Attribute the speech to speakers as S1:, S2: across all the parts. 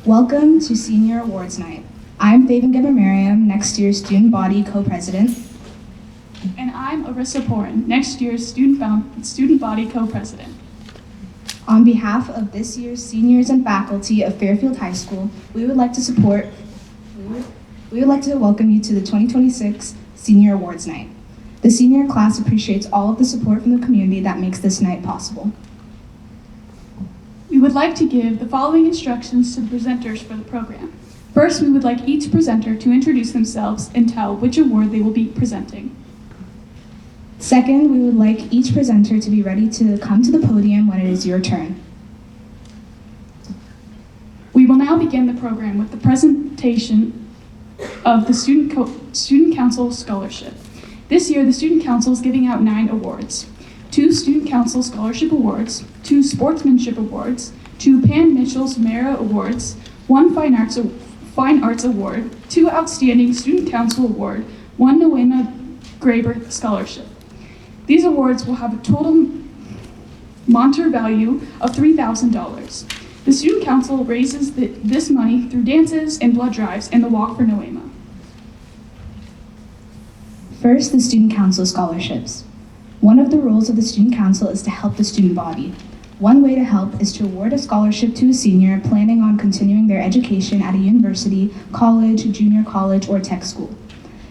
S1: Welcome to Senior Awards Night. I'm Gabe, next year's Student Body Co-President.
S2: And I'm Arissa Porin, next year's Student Body Co-President.
S1: On behalf of this year's seniors and faculty of Fairfield High School, we would like to welcome you to the 2026 Senior Awards Night. The senior class appreciates all of the support from the community that makes this night possible.
S2: We would like to give the following instructions to the presenters for the program. First, we would like each presenter to introduce themselves and tell which award they will be presenting.
S1: Second, we would like each presenter to be ready to come to the podium when it is your turn.
S2: We will now begin the program with the presentation of the Student Council Scholarship. This year, the Student Council is giving out 9 awards. 2 Student Council Scholarship Awards, 2 Sportsmanship Awards, 2 Pam Mitchell's Mara Awards, 1 Fine Arts Award, 2 Outstanding Student Council Award, 1 Noema Graber Scholarship. These awards will have a total monetary value of $3,000. The Student Council raises this money through dances and blood drives and the Walk for Noema.
S1: First, the Student Council Scholarships. One of the roles of the Student Council is to help the student body. One way to help is to award a scholarship to a senior planning on continuing their education at a university, college, junior college, or tech school.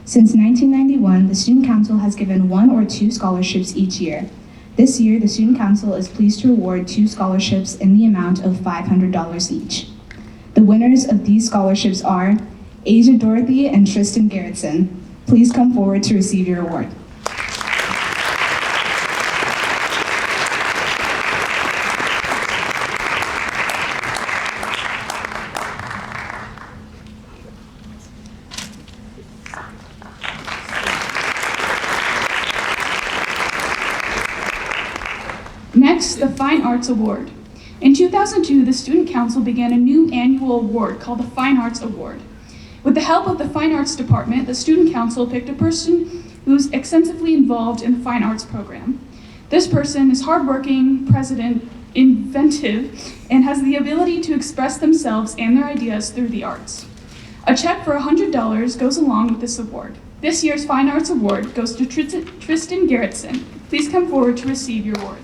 S1: Since 1991, the Student Council has given 1 or 2 scholarships each year. This year, the Student Council is pleased to award 2 scholarships in the amount of $500 each. The winners of these scholarships are Asia Dorothy and Tristan Garrettson. Please come forward to receive your award.
S2: Next, the Fine Arts Award. In 2002, the Student Council began a new annual award called the Fine Arts Award. With the help of the Fine Arts Department, the Student Council picked a person who's extensively involved in the Fine Arts program. This person is hardworking, inventive, and has the ability to express themselves and their ideas through the arts. A check for $100 goes along with this award. This year's Fine Arts Award goes to Tristan Garrettson. Please come forward to receive your award.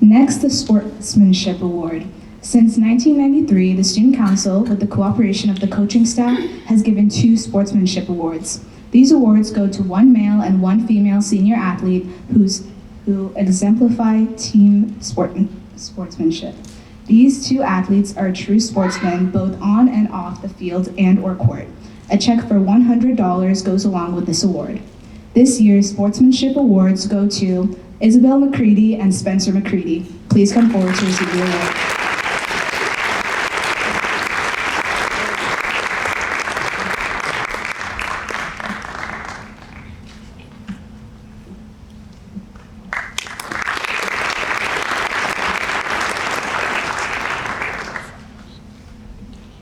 S1: Next, the Sportsmanship Award. Since 1993, the Student Council, with the cooperation of the coaching staff, has given 2 Sportsmanship Awards. These awards go to 1 male and 1 female senior athlete who exemplify team sportsmanship. These 2 athletes are true sportsmen both on and off the field and/or court. A check for $100 goes along with this award. This year's Sportsmanship Awards go to Isabel McCready and Spencer McCready. Please come forward to receive your award.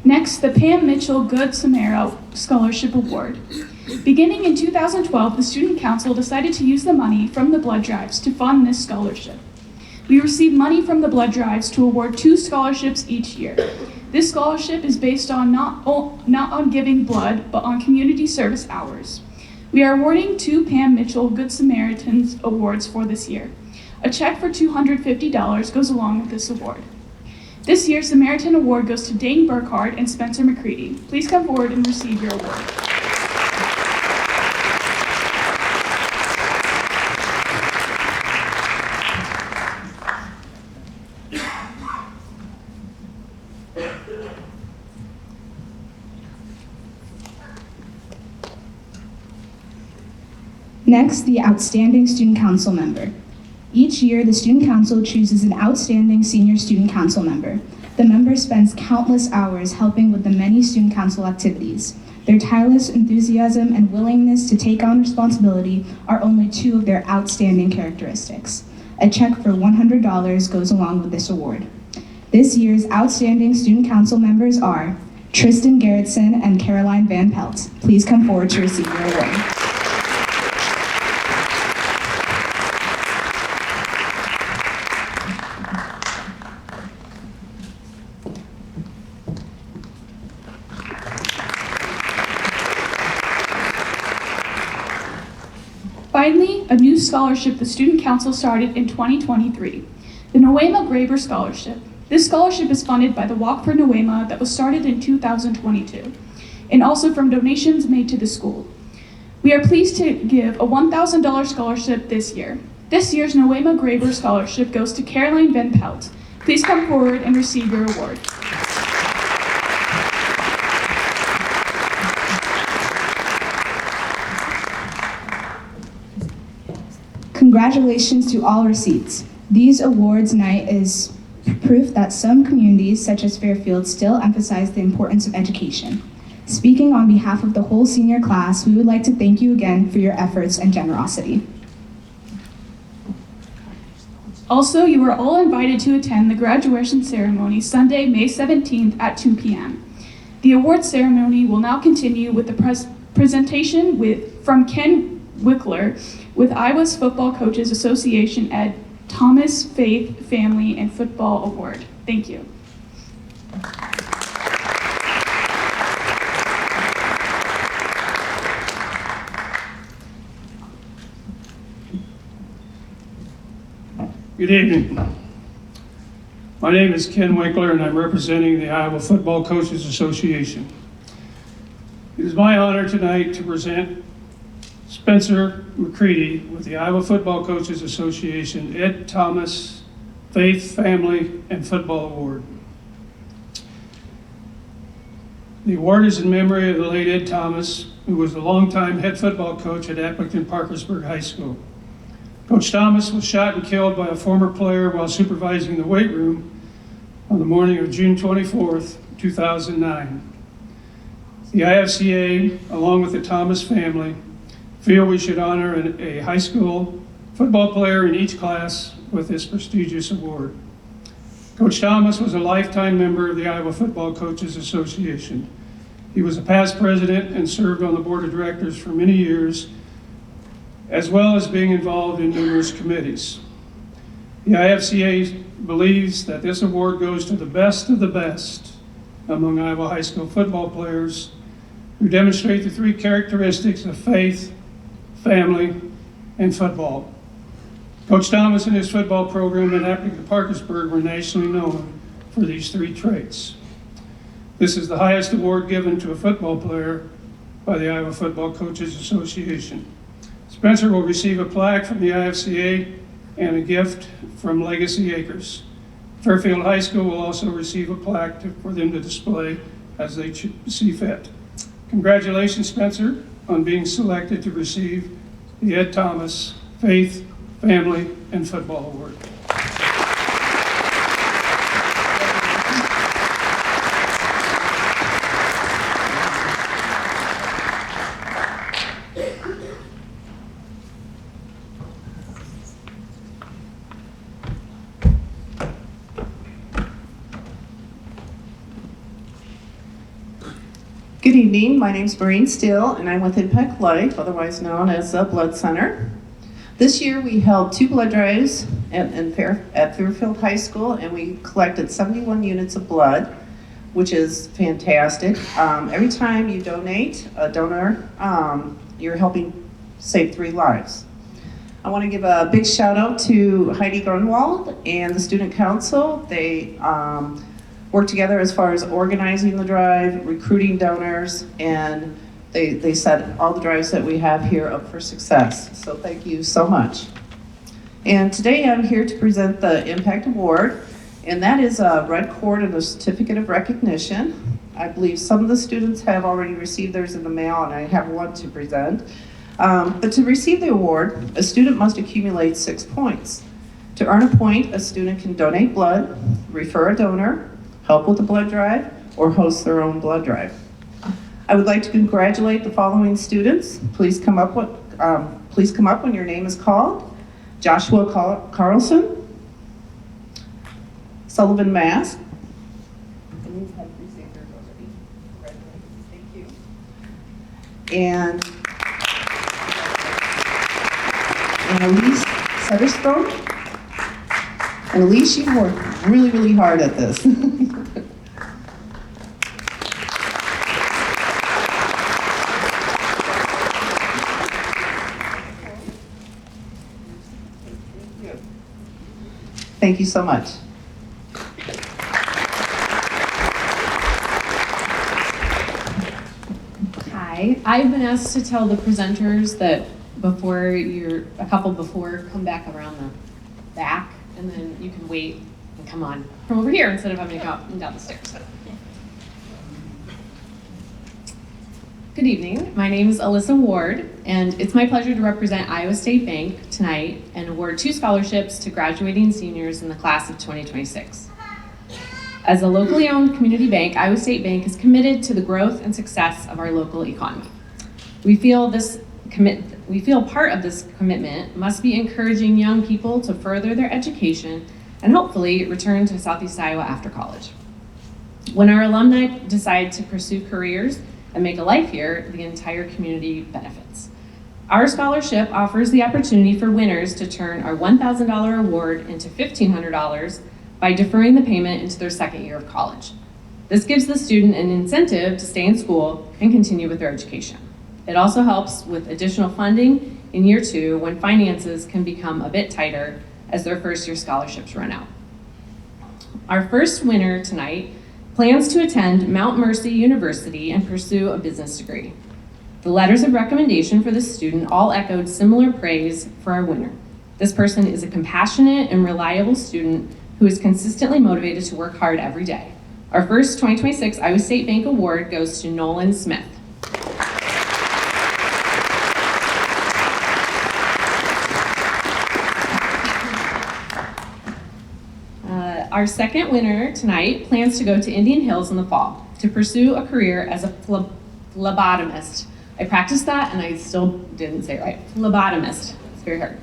S2: Next, the Pam Mitchell Good Samara Scholarship Award. Beginning in 2012, the Student Council decided to use the money from the blood drives to fund this scholarship. We receive money from the blood drives to award 2 scholarships each year. This scholarship is based on not on giving blood, but on community service hours. We are awarding 2 Pam Mitchell Good Samaritans Awards for this year. A check for $250 goes along with this award. This year's Samaritan Award goes to Dane Burkhardt and Spencer McCready. Please come forward and receive your award.
S1: Next, the Outstanding Student Council Member. Each year, the Student Council chooses an outstanding senior student council member. The member spends countless hours helping with the many student council activities. Their tireless enthusiasm and willingness to take on responsibility are only 2 of their outstanding characteristics. A check for $100 goes along with this award. This year's outstanding student council members are Tristan Garrettson and Caroline Van Pelt. Please come forward to receive your award.
S2: Finally, a new scholarship the Student Council started in 2023, the Noema Graber Scholarship. This scholarship is funded by the Walk for Noema that was started in 2022, and also from donations made to the school. We are pleased to give a $1,000 scholarship this year. This year's Noema Graber Scholarship goes to Caroline Van Pelt. Please come forward and receive your award.
S1: Congratulations to all receipts. These awards night is proof that some communities, such as Fairfield, still emphasize the importance of education. Speaking on behalf of the whole senior class, we would like to thank you again for your efforts and generosity.
S2: Also, you are all invited to attend the graduation ceremony Sunday, May 17th at 2 p.m. The award ceremony will now continue with the presentation from Ken Wickler with Iowa's Football Coaches Association Ed Thomas Faith Family and Football Award. Thank you.
S3: Good evening. My name is Ken Winkler and I'm representing the Iowa Football Coaches Association. It is my honor tonight to present Spencer McCready with the Iowa Football Coaches Association Ed Thomas Faith, Family, and Football Award. The award is in memory of the late Ed Thomas, who was the longtime head football coach at Appleton-Parkersburg High School. Coach Thomas was shot and killed by a former player while supervising the weight room on the morning of June 24th, 2009. The IFCA, along with the Thomas family, feel we should honor a high school football player in each class with this prestigious award. Coach Thomas was a lifetime member of the Iowa Football Coaches Association. He was a past president and served on the board of directors for many years, as well as being involved in numerous committees. The IFCA believes that this award goes to the best of the best among Iowa high school football players who demonstrate the three characteristics of faith, family, and football. Coach Thomas and his football program at Appleton-Parkersburg were nationally known for these three traits. This is the highest award given to a football player by the Iowa Football Coaches Association. Spencer will receive a plaque from the IFCA and a gift from Legacy Acres. Fairfield High School will also receive a plaque for them to display as they see fit. Congratulations, Spencer, on being selected to receive the Ed Thomas Faith, Family, and Football Award.
S4: Good evening, my name is Maureen Steele and I'm with Impact Life, otherwise known as the Blood Center. This year we held 2 blood drives at Fairfield High School and we collected 71 units of blood, which is fantastic. Every time you donate a donor, you're helping save 3 lives. I want to give a big shout out to Heidi Grunwald and the Student Council. They work together as far as organizing the drive, recruiting donors, and they set all the drives that we have here up for success. So thank you so much. And today I'm here to present the Impact Award, and that is a red cord and a certificate of recognition. I believe some of the students have already received theirs in the mail, and I have one to present. But to receive the award, a student must accumulate 6 points. To earn a point, a student can donate blood, refer a donor, help with the blood drive, or host their own blood drive. I would like to congratulate the following students. Please come up when your name is called. Joshua Carlson, Sullivan Mask, and you have received yours already. Congratulations, thank you. And Elise Setterstone. And Elise, you worked really, really hard at this. Thank you so much.
S5: Hi, I've been asked to tell the presenters that a couple before, come back around the back, and then you can wait and come on from over here instead of having to go up and down the stairs. Good evening, my name is Alyssa Ward, and it's my pleasure to represent Iowa State Bank tonight and award 2 scholarships to graduating seniors in the class of 2026. As a locally owned community bank, Iowa State Bank is committed to the growth and success of our local economy. We feel part of this commitment must be encouraging young people to further their education and hopefully return to Southeast Iowa after college. When our alumni decide to pursue careers and make a life here, the entire community benefits. Our scholarship offers the opportunity for winners to turn our $1,000 award into $1,500 by deferring the payment into their second year of college. This gives the student an incentive to stay in school and continue with their education. It also helps with additional funding in year 2 when finances can become a bit tighter as their first year scholarships run out. Our first winner tonight plans to attend Mount Mercy University and pursue a business degree. The letters of recommendation for this student all echoed similar praise for our winner. This person is a compassionate and reliable student who is consistently motivated to work hard every day. Our first 2026 Iowa State Bank Award goes to Nolan Smith. Our second winner tonight plans to go to Indian Hills in the fall to pursue a career as a phlebotomist. I practiced that and I still didn't say it right. Phlebotomist. It's very hard.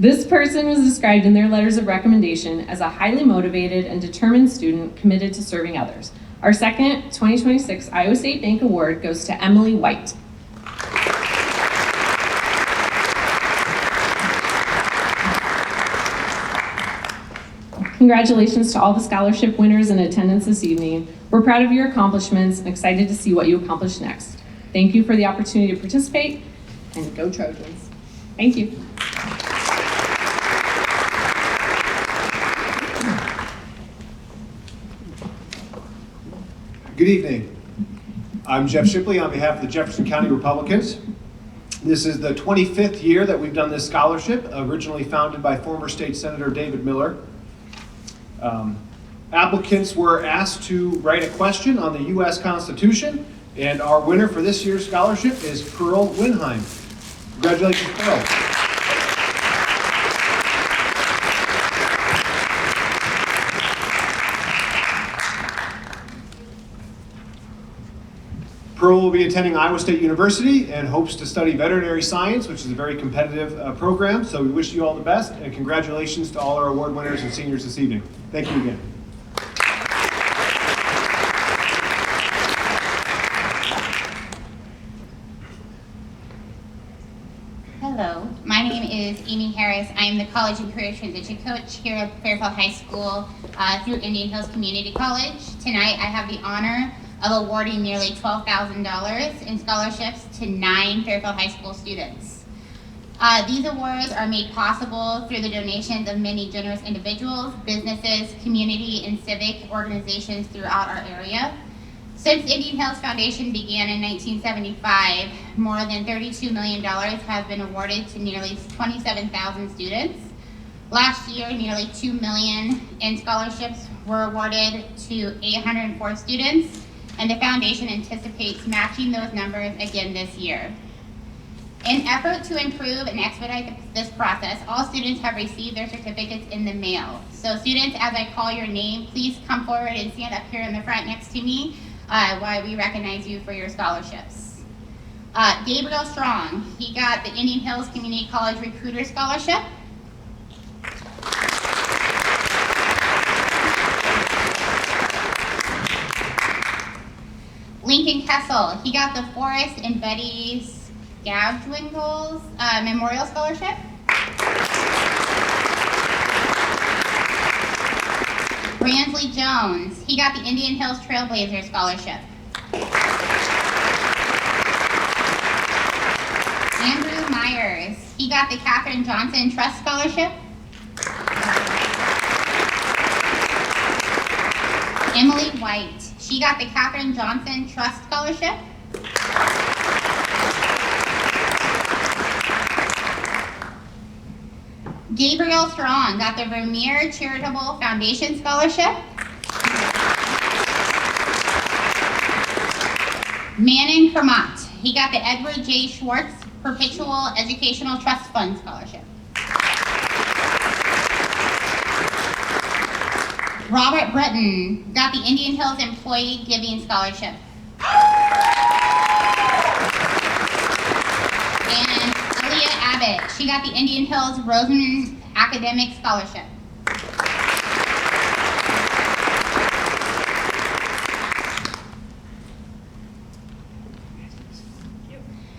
S5: This person was described in their letters of recommendation as a highly motivated and determined student committed to serving others. Our second 2026 Iowa State Bank Award goes to Emily White. Congratulations to all the scholarship winners in attendance this evening. We're proud of your accomplishments and excited to see what you accomplish next. Thank you for the opportunity to participate, and go Trojans. Thank you.
S6: Good evening. I'm Jeff Shipley on behalf of the Jefferson County Republicans. This is the 25th year that we've done this scholarship, originally founded by former State Senator David Miller. Applicants were asked to write a question on the U.S. Constitution, and our winner for this year's scholarship is Pearl Winheim. Congratulations, Pearl. Pearl will be attending Iowa State University and hopes to study veterinary science, which is a very competitive program. So we wish you all the best, and congratulations to all our award winners and seniors this evening. Thank you again.
S7: Hello, my name is Amy Harris. I am the College and Career Transition Coach here at Fairfield High School through Indian Hills Community College. Tonight I have the honor of awarding nearly $12,000 in scholarships to 9 Fairfield High School students. These awards are made possible through the donations of many generous individuals, businesses, community, and civic organizations throughout our area. Since Indian Hills Foundation began in 1975, more than $32 million have been awarded to nearly 27,000 students. Last year, nearly $2 million in scholarships were awarded to 804 students, and the foundation anticipates matching those numbers again this year. In effort to improve and expedite this process, all students have received their certificates in the mail. So students, as I call your name, please come forward and stand up here in the front next to me while we recognize you for your scholarships. Gabriel Strong, he got the Indian Hills Community College Recruiter Scholarship. Lincoln Kessel, he got the Forrest and Betty Scavengles Memorial Scholarship. Ransley Jones, he got the Indian Hills Trailblazer Scholarship. Andrew Myers, he got the Katherine Johnson Trust Scholarship. Emily White. She got the Katherine Johnson Trust Scholarship. Gabriel Strong got the Vermeer Charitable Foundation Scholarship. Manon Kermott. He got the Edward J. Schwartz Perpetual Educational Trust Fund Scholarship. Robert Britton got the Indian Hills Employee Giving Scholarship. And Aaliyah Abbott, she got the Indian Hills Roseman Academic Scholarship.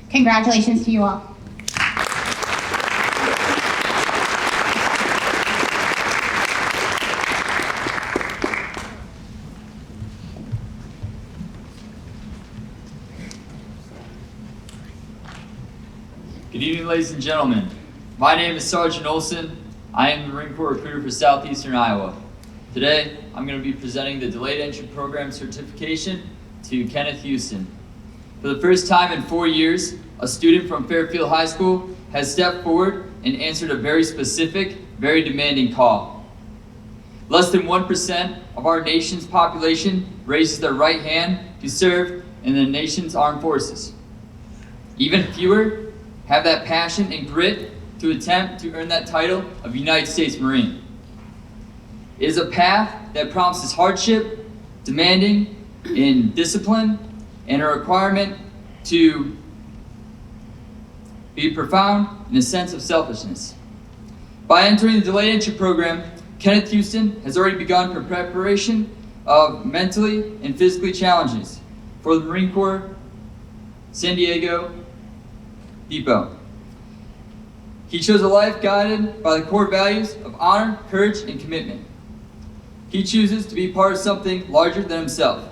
S7: Congratulations to you all.
S8: Good evening, ladies and gentlemen. My name is Sergeant Olson. I am the Marine Corps recruiter for Southeastern Iowa. Today, I'm going to be presenting the Delayed Entry Program certification to Kenneth Houston. For the first time in 4 years, a student from Fairfield High School has stepped forward and answered a very specific, very demanding call. Less than 1% of our nation's population raises their right hand to serve in the nation's armed forces. Even fewer have that passion and grit to attempt to earn that title of United States Marine. It is a path that promises hardship, demanding in discipline, and a requirement to be profound in a sense of selfishness. By entering the Delayed Entry Program, Kenneth Houston has already begun for preparation of mentally and physically challenges for the Marine Corps San Diego Depot. He chose a life guided by the core values of honor, courage, and commitment. He chooses to be part of something larger than himself.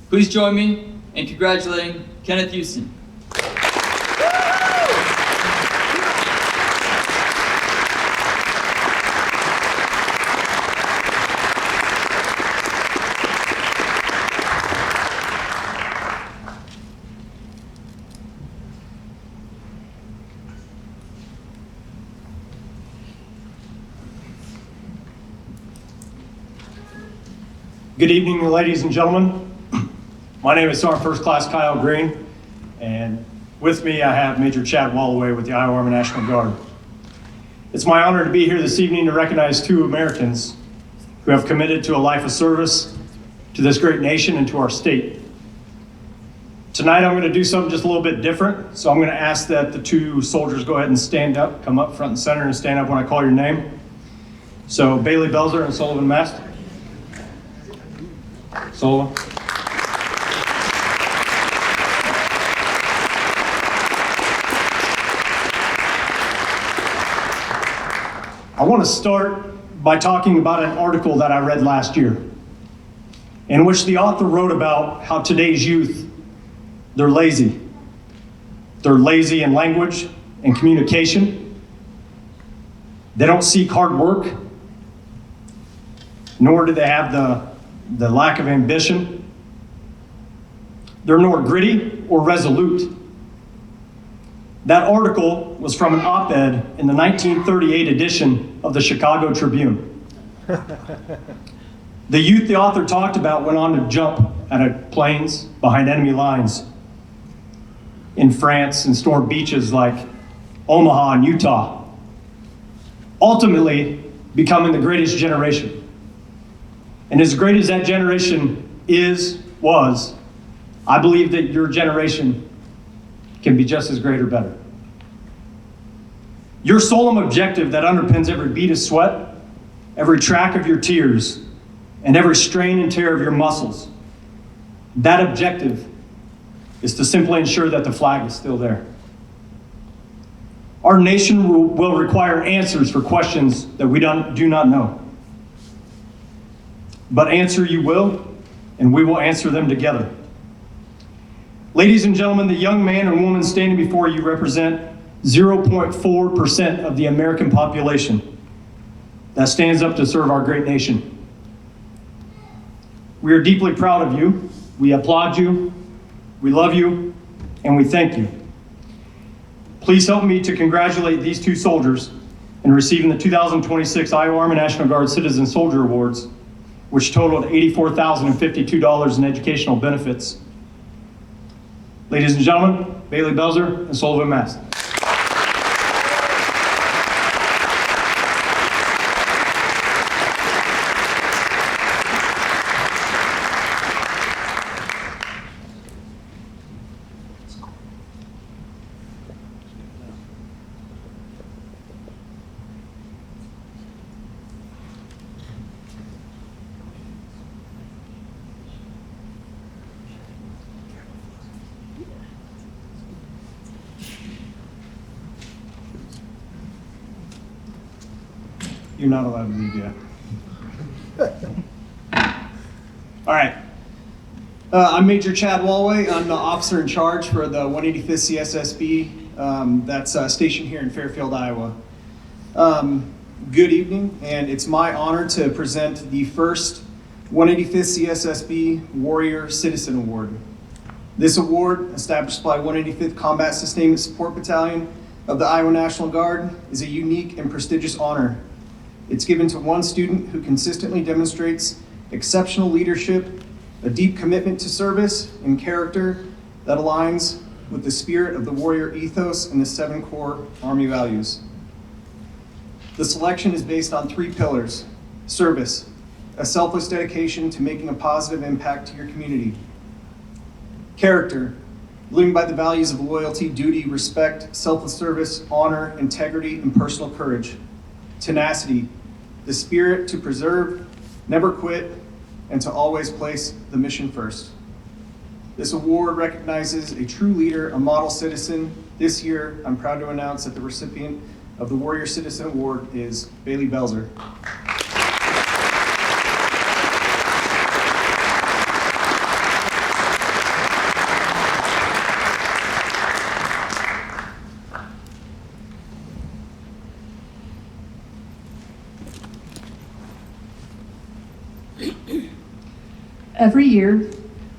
S8: Please join me in congratulating Kenneth Houston.
S6: Good evening, ladies and gentlemen. My name is Sergeant First Class Kyle Green, and with me I have Major Chad Walloway with the Iowa Army National Guard. It's my honor to be here this evening to recognize two Americans who have committed to a life of service to this great nation and to our state. Tonight I'm going to do something just a little bit different, so I'm going to ask that the two soldiers go ahead and stand up, come up front and center, and stand up when I call your name. So Bailey Belzer and Sullivan Mast. Sullivan. I want to start by talking about an article that I read last year, in which the author wrote about how today's youth, they're lazy. They're lazy in language and communication. They don't seek hard work, nor do they have the lack of ambition. They're nor gritty or resolute. That article was from an op-ed in the 1938 edition of the Chicago Tribune. The youth the author talked about went on to jump out of planes behind enemy lines in France and storm beaches like Omaha and Utah, ultimately becoming the greatest generation. And as great as that generation was, I believe that your generation can be just as great or better. Your solemn objective that underpins every bead of sweat, every track of your tears, and every strain and tear of your muscles, that objective is to simply ensure that the flag is still there. Our nation will require answers for questions that we do not know. But answer you will, and we will answer them together. Ladies and gentlemen, the young man and woman standing before you represent 0.4% of the American population that stands up to serve our great nation. We are deeply proud of you. We applaud you. We love you, and we thank you. Please help me to congratulate these two soldiers in receiving the 2026 Iowa Army National Guard Citizen Soldier Awards, which totaled $84,052 in educational benefits. Ladies and gentlemen, Bailey Belzer and Sullivan Mast. You're not allowed to leave yet.
S9: All right. I'm Major Chad Walway. I'm the officer in charge for the 185th CSSB that's stationed here in Fairfield, Iowa. Good evening, and it's my honor to present the first 185th CSSB Warrior Citizen Award. This award, established by 185th Combat Sustainment Support Battalion of the Iowa National Guard, is a unique and prestigious honor. It's given to one student who consistently demonstrates exceptional leadership, a deep commitment to service, and character that aligns with the spirit of the warrior ethos and the 7 core Army values. The selection is based on 3 pillars: service, a selfless dedication to making a positive impact to your community; character, living by the values of loyalty, duty, respect, selfless service, honor, integrity, and personal courage; tenacity, the spirit to preserve, never quit, and to always place the mission first. This award recognizes a true leader, a model citizen. This year, I'm proud to announce that the recipient of the Warrior Citizen Award is Bailey Belzer.
S10: Every year,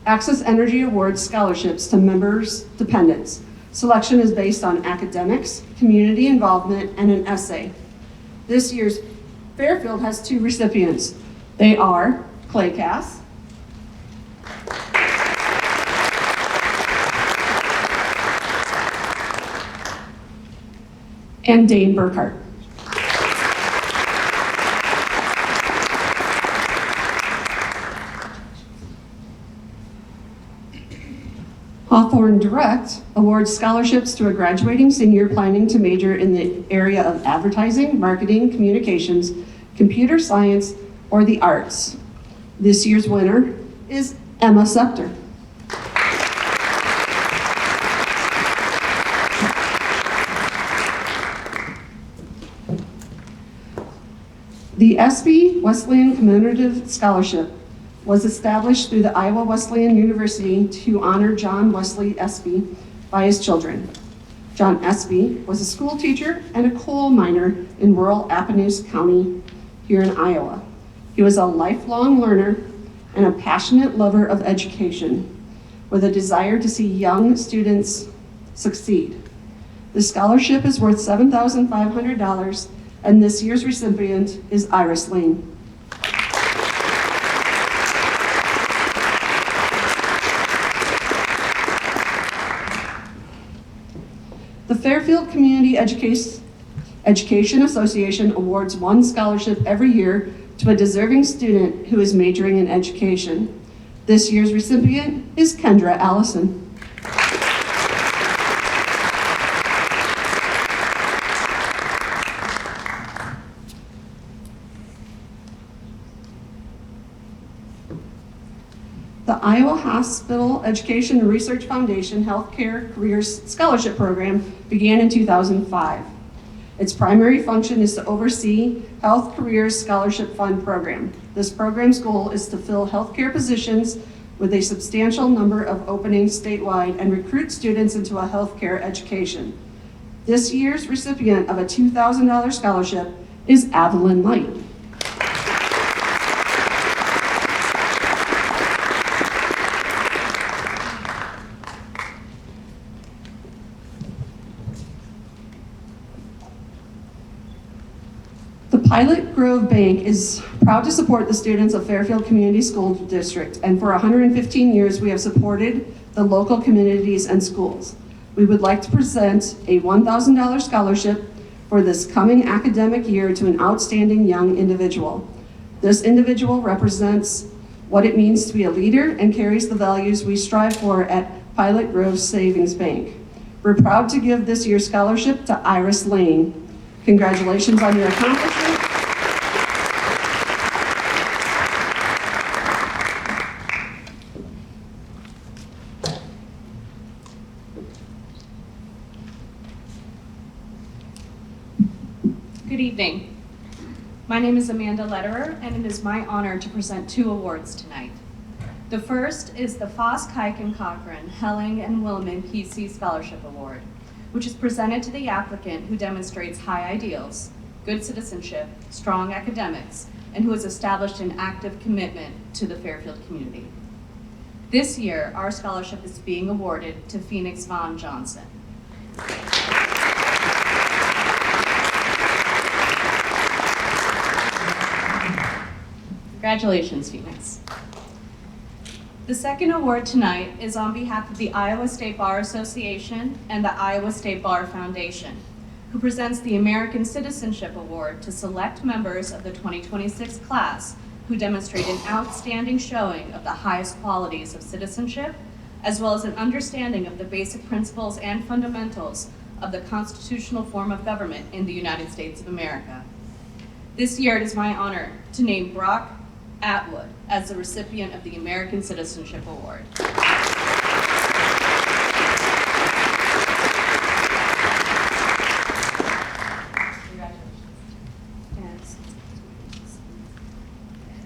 S10: Access Energy awards scholarships to members' dependents. Selection is based on academics, community involvement, and an essay. This year's Fairfield has 2 recipients. They are Clay Cass and Dane Burkhart. Hawthorne Direct awards scholarships to a graduating senior planning to major in the area of advertising, marketing, communications, computer science, or the arts. This year's winner is Emma Scepter. The SB Wesleyan Commemorative Scholarship was established through the Iowa Wesleyan University to honor John Wesley Espy by his children. John Espy was a school teacher and a coal miner in rural Appanoose County here in Iowa. He was a lifelong learner and a passionate lover of education with a desire to see young students succeed. The scholarship is worth $7,500, and this year's recipient is Iris Lane. The Fairfield Community Education Association awards 1 scholarship every year to a deserving student who is majoring in education. This year's recipient is Kendra Allison. The Iowa Hospital Education and Research Foundation Healthcare Careers Scholarship Program began in 2005. Its primary function is to oversee Health Careers Scholarship Fund program. This program's goal is to fill healthcare positions with a substantial number of openings statewide and recruit students into a healthcare education. This year's recipient of a $2,000 scholarship is Evelyn Light. The Pilot Grove Bank is proud to support the students of Fairfield Community School District, and for 115 years we have supported the local communities and schools. We would like to present a $1,000 scholarship for this coming academic year to an outstanding young individual. This individual represents what it means to be a leader and carries the values we strive for at Pilot Grove Savings Bank. We're proud to give this year's scholarship to Iris Lane. Congratulations on your accomplishment.
S11: Good evening. My name is Amanda Lederer, and it is my honor to present 2 awards tonight. The first is the Foss, Kike, and Cochran Helling and Wilman PC Scholarship Award, which is presented to the applicant who demonstrates high ideals, good citizenship, strong academics, and who has established an active commitment to the Fairfield community. This year, our scholarship is being awarded to Phoenix Vaughn Johnson. Congratulations, Phoenix. The second award tonight is on behalf of the Iowa State Bar Association and the Iowa State Bar Foundation, who presents the American Citizenship Award to select members of the 2026 class who demonstrate an outstanding showing of the highest qualities of citizenship, as well as an understanding of the basic principles and fundamentals of the constitutional form of government in the United States of America. This year, it is my honor to name Brock Atwood as the recipient of the American Citizenship Award. Congratulations.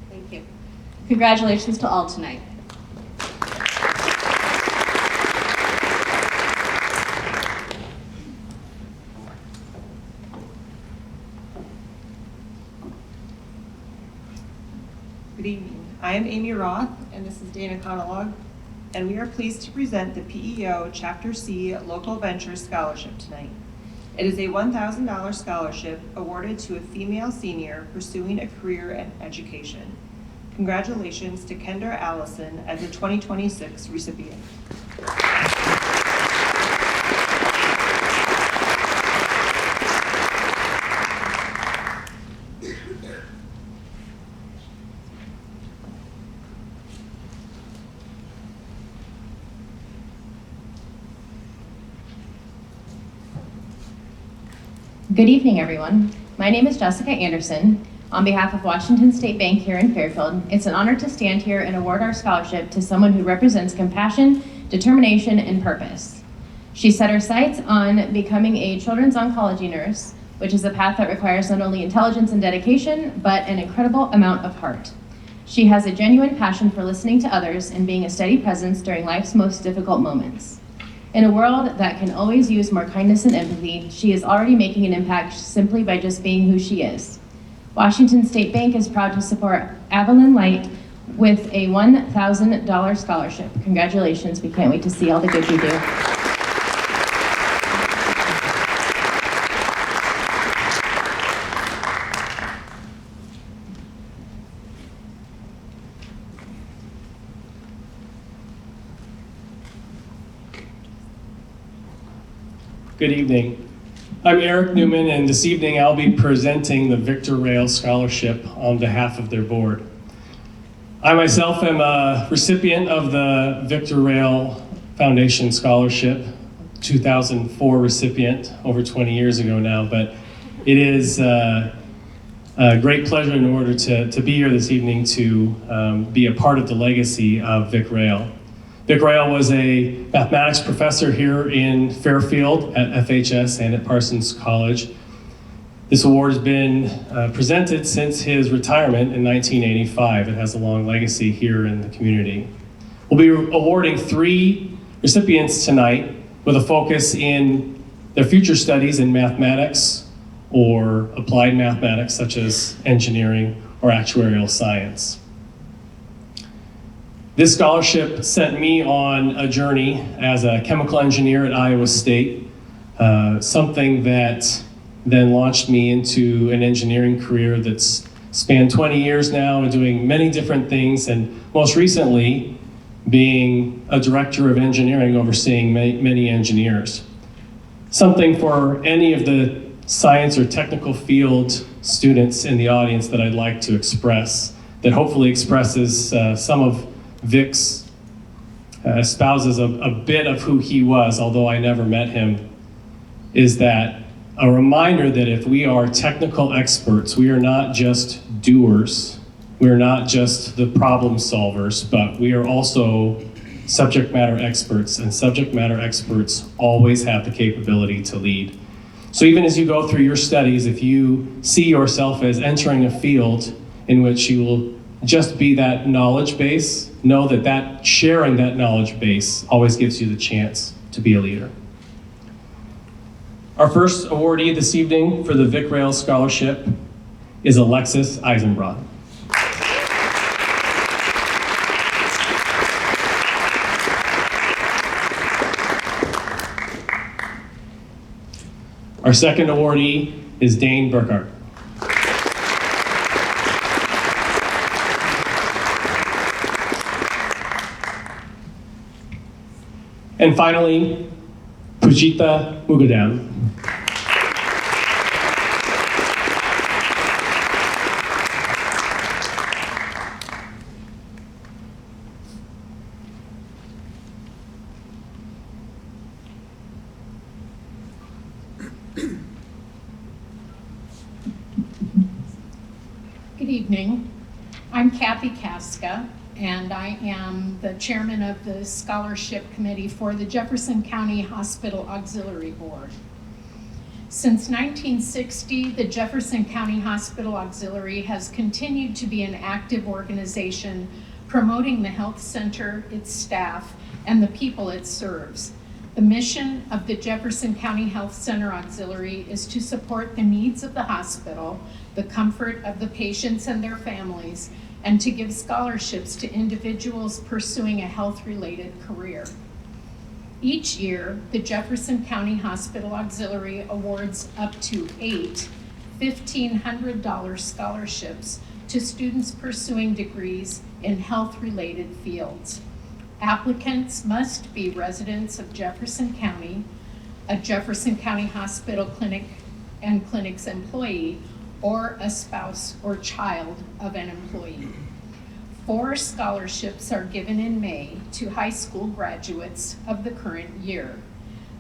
S11: Thank you. Congratulations to all tonight.
S12: Good evening. I am Amy Roth, and this is Dana Conalog, and we are pleased to present the PEO Chapter C Local Ventures Scholarship tonight. It is a $1,000 scholarship awarded to a female senior pursuing a career in education. Congratulations to Kendra Allison as a 2026 recipient.
S13: Good evening, everyone. My name is Jessica Anderson. On behalf of Washington State Bank here in Fairfield, it's an honor to stand here and award our scholarship to someone who represents compassion, determination, and purpose. She set her sights on becoming a children's oncology nurse, which is a path that requires not only intelligence and dedication, but an incredible amount of heart. She has a genuine passion for listening to others and being a steady presence during life's most difficult moments. In a world that can always use more kindness and empathy, she is already making an impact simply by just being who she is. Washington State Bank is proud to support Evelyn Light with a $1,000 scholarship. Congratulations, we can't wait to see all the good you do.
S14: Good evening. I'm Eric Newman, and this evening I'll be presenting the Victor Rail Scholarship on behalf of their board. I myself am a recipient of the Victor Rail Foundation Scholarship, 2004 recipient, over 20 years ago now, but it is a great pleasure in order to be here this evening to be a part of the legacy of Vic Rail. Vic Rail was a mathematics professor here in Fairfield at FHS and at Parsons College. This award has been presented since his retirement in 1985. It has a long legacy here in the community. We'll be awarding 3 recipients tonight with a focus in their future studies in mathematics or applied mathematics, such as engineering or actuarial science. This scholarship sent me on a journey as a chemical engineer at Iowa State, something that then launched me into an engineering career that's spanned 20 years now and doing many different things, and most recently being a director of engineering overseeing many engineers. Something for any of the science or technical field students in the audience that I'd like to express, that hopefully expresses some of Vic's, espouses a bit of who he was, although I never met him, is that a reminder that if we are technical experts, we are not just doers, we are not just the problem solvers, but we are also subject matter experts, and subject matter experts always have the capability to lead. So even as you go through your studies, if you see yourself as entering a field in which you will just be that knowledge base, know that sharing that knowledge base always gives you the chance to be a leader. Our first awardee this evening for the Vic Rail Scholarship is Alexis Eisenbrod. Our second awardee is Dane Burkhart. And finally, Pujita Mugadam.
S15: Good evening. I'm Kathy Kaska, and I am the chairman of the scholarship committee for the Jefferson County Hospital Auxiliary Board. Since 1960, the Jefferson County Hospital Auxiliary has continued to be an active organization promoting the health center, its staff, and the people it serves. The mission of the Jefferson County Health Center Auxiliary is to support the needs of the hospital, the comfort of the patients and their families, and to give scholarships to individuals pursuing a health-related career. Each year, the Jefferson County Hospital Auxiliary awards up to 8 $1,500 scholarships to students pursuing degrees in health-related fields. Applicants must be residents of Jefferson County, a Jefferson County Hospital clinic and clinic's employee, or a spouse or child of an employee. 4 scholarships are given in May to high school graduates of the current year.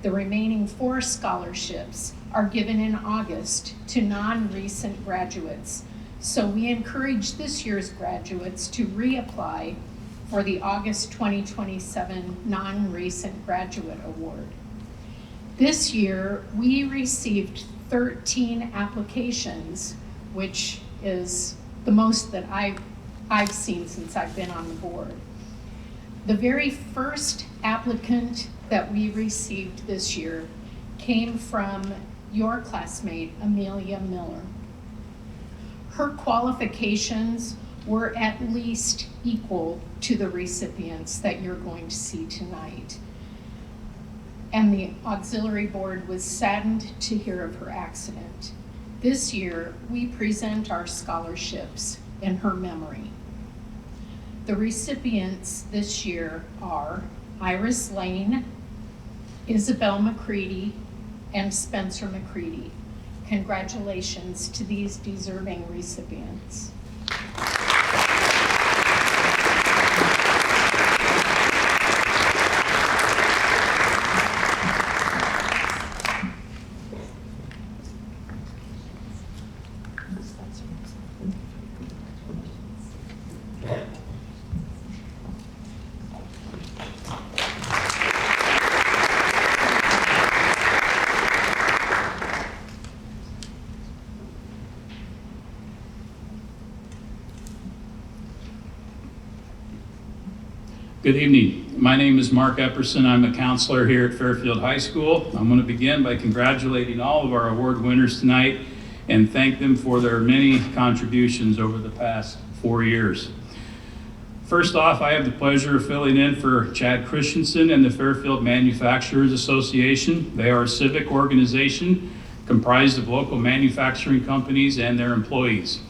S15: The remaining 4 scholarships are given in August to non-recent graduates. So we encourage this year's graduates to reapply for the August 2027 non-recent graduate award. This year, we received 13 applications, which is the most that I've seen since I've been on the board. The very first applicant that we received this year came from your classmate, Amelia Miller. Her qualifications were at least equal to the recipients that you're going to see tonight. And the auxiliary board was saddened to hear of her accident. This year, we present our scholarships in her memory. The recipients this year are Iris Lane, Isabel McCready, and Spencer McCready. Congratulations to these deserving recipients.
S16: Good evening. My name is Mark Epperson. I'm a counselor here at Fairfield High School. I'm going to begin by congratulating all of our award winners tonight and thank them for their many contributions over the past 4 years. First off, I have the pleasure of filling in for Chad Christensen and the Fairfield Manufacturers Association. They are a civic organization comprised of local manufacturing companies and their employees.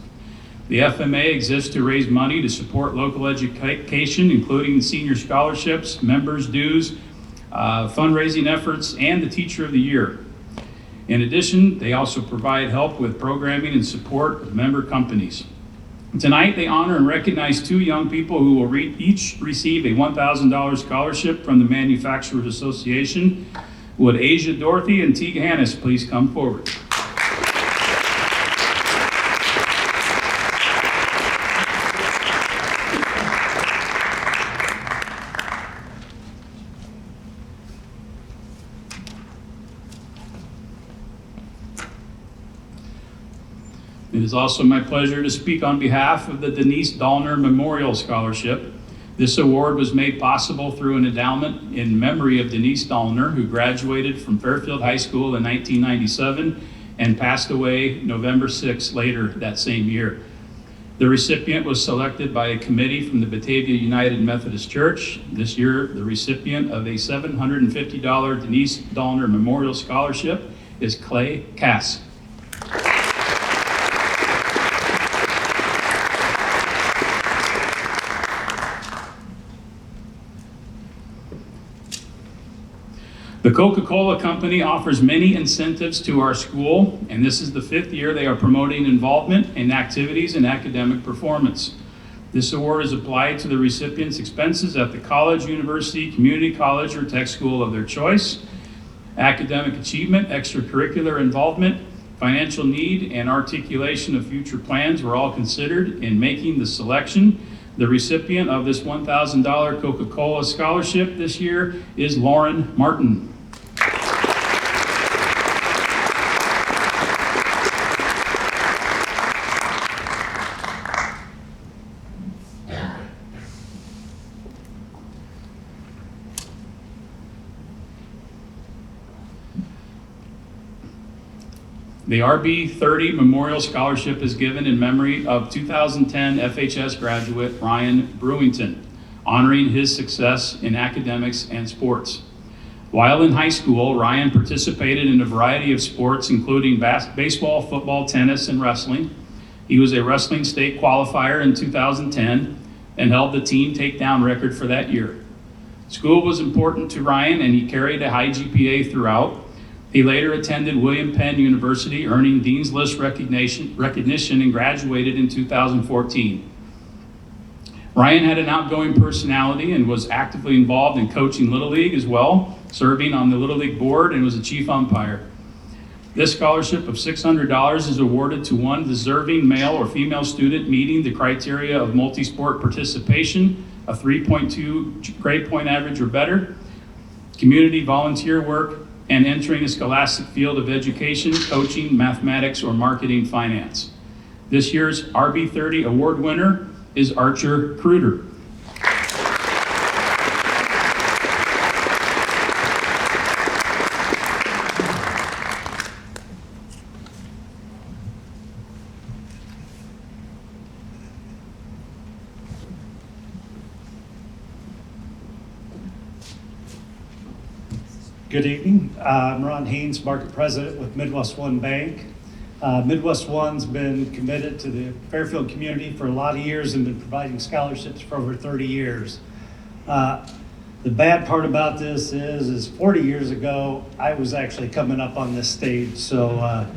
S16: The FMA exists to raise money to support local education, including senior scholarships, members' dues, fundraising efforts, and the Teacher of the Year. In addition, they also provide help with programming and support of member companies. Tonight, they honor and recognize two young people who will each receive a $1,000 scholarship from the Manufacturers Association. Would Asia Dorothy and Teague Hannes please come forward? It is also my pleasure to speak on behalf of the Denise Dahlner Memorial Scholarship. This award was made possible through an endowment in memory of Denise Dahlner, who graduated from Fairfield High School in 1997 and passed away November 6 later that same year. The recipient was selected by a committee from the Batavia United Methodist Church. This year, the recipient of a $750 Denise Dahlner Memorial Scholarship is Clay Cass. The Coca-Cola Company offers many incentives to our school, and this is the 5th year they are promoting involvement in activities and academic performance. This award is applied to the recipient's expenses at the college, university, community college, or tech school of their choice. Academic achievement, extracurricular involvement, financial need, and articulation of future plans were all considered in making the selection. The recipient of this $1,000 Coca-Cola scholarship this year is Lauren Martin. The RB30 Memorial Scholarship is given in memory of 2010 FHS graduate Ryan Brewington, honoring his success in academics and sports. While in high school, Ryan participated in a variety of sports, including baseball, football, tennis, and wrestling. He was a wrestling state qualifier in 2010 and held the team takedown record for that year. School was important to Ryan, and he carried a high GPA throughout. He later attended William Penn University, earning Dean's List recognition and graduated in 2014. Ryan had an outgoing personality and was actively involved in coaching Little League as well, serving on the Little League board, and was a chief umpire. This scholarship of $600 is awarded to one deserving male or female student meeting the criteria of multi-sport participation, a 3.2 grade point average or better, community volunteer work, and entering a scholastic field of education, coaching, mathematics, or marketing finance. This year's RB30 award winner is Archer Kruder.
S17: Good evening. I'm Ron Haynes, Market President with Midwest One Bank. Midwest One's been committed to the Fairfield community for a lot of years and been providing scholarships for over 30 years. The bad part about this is 40 years ago, I was actually coming up on this stage. So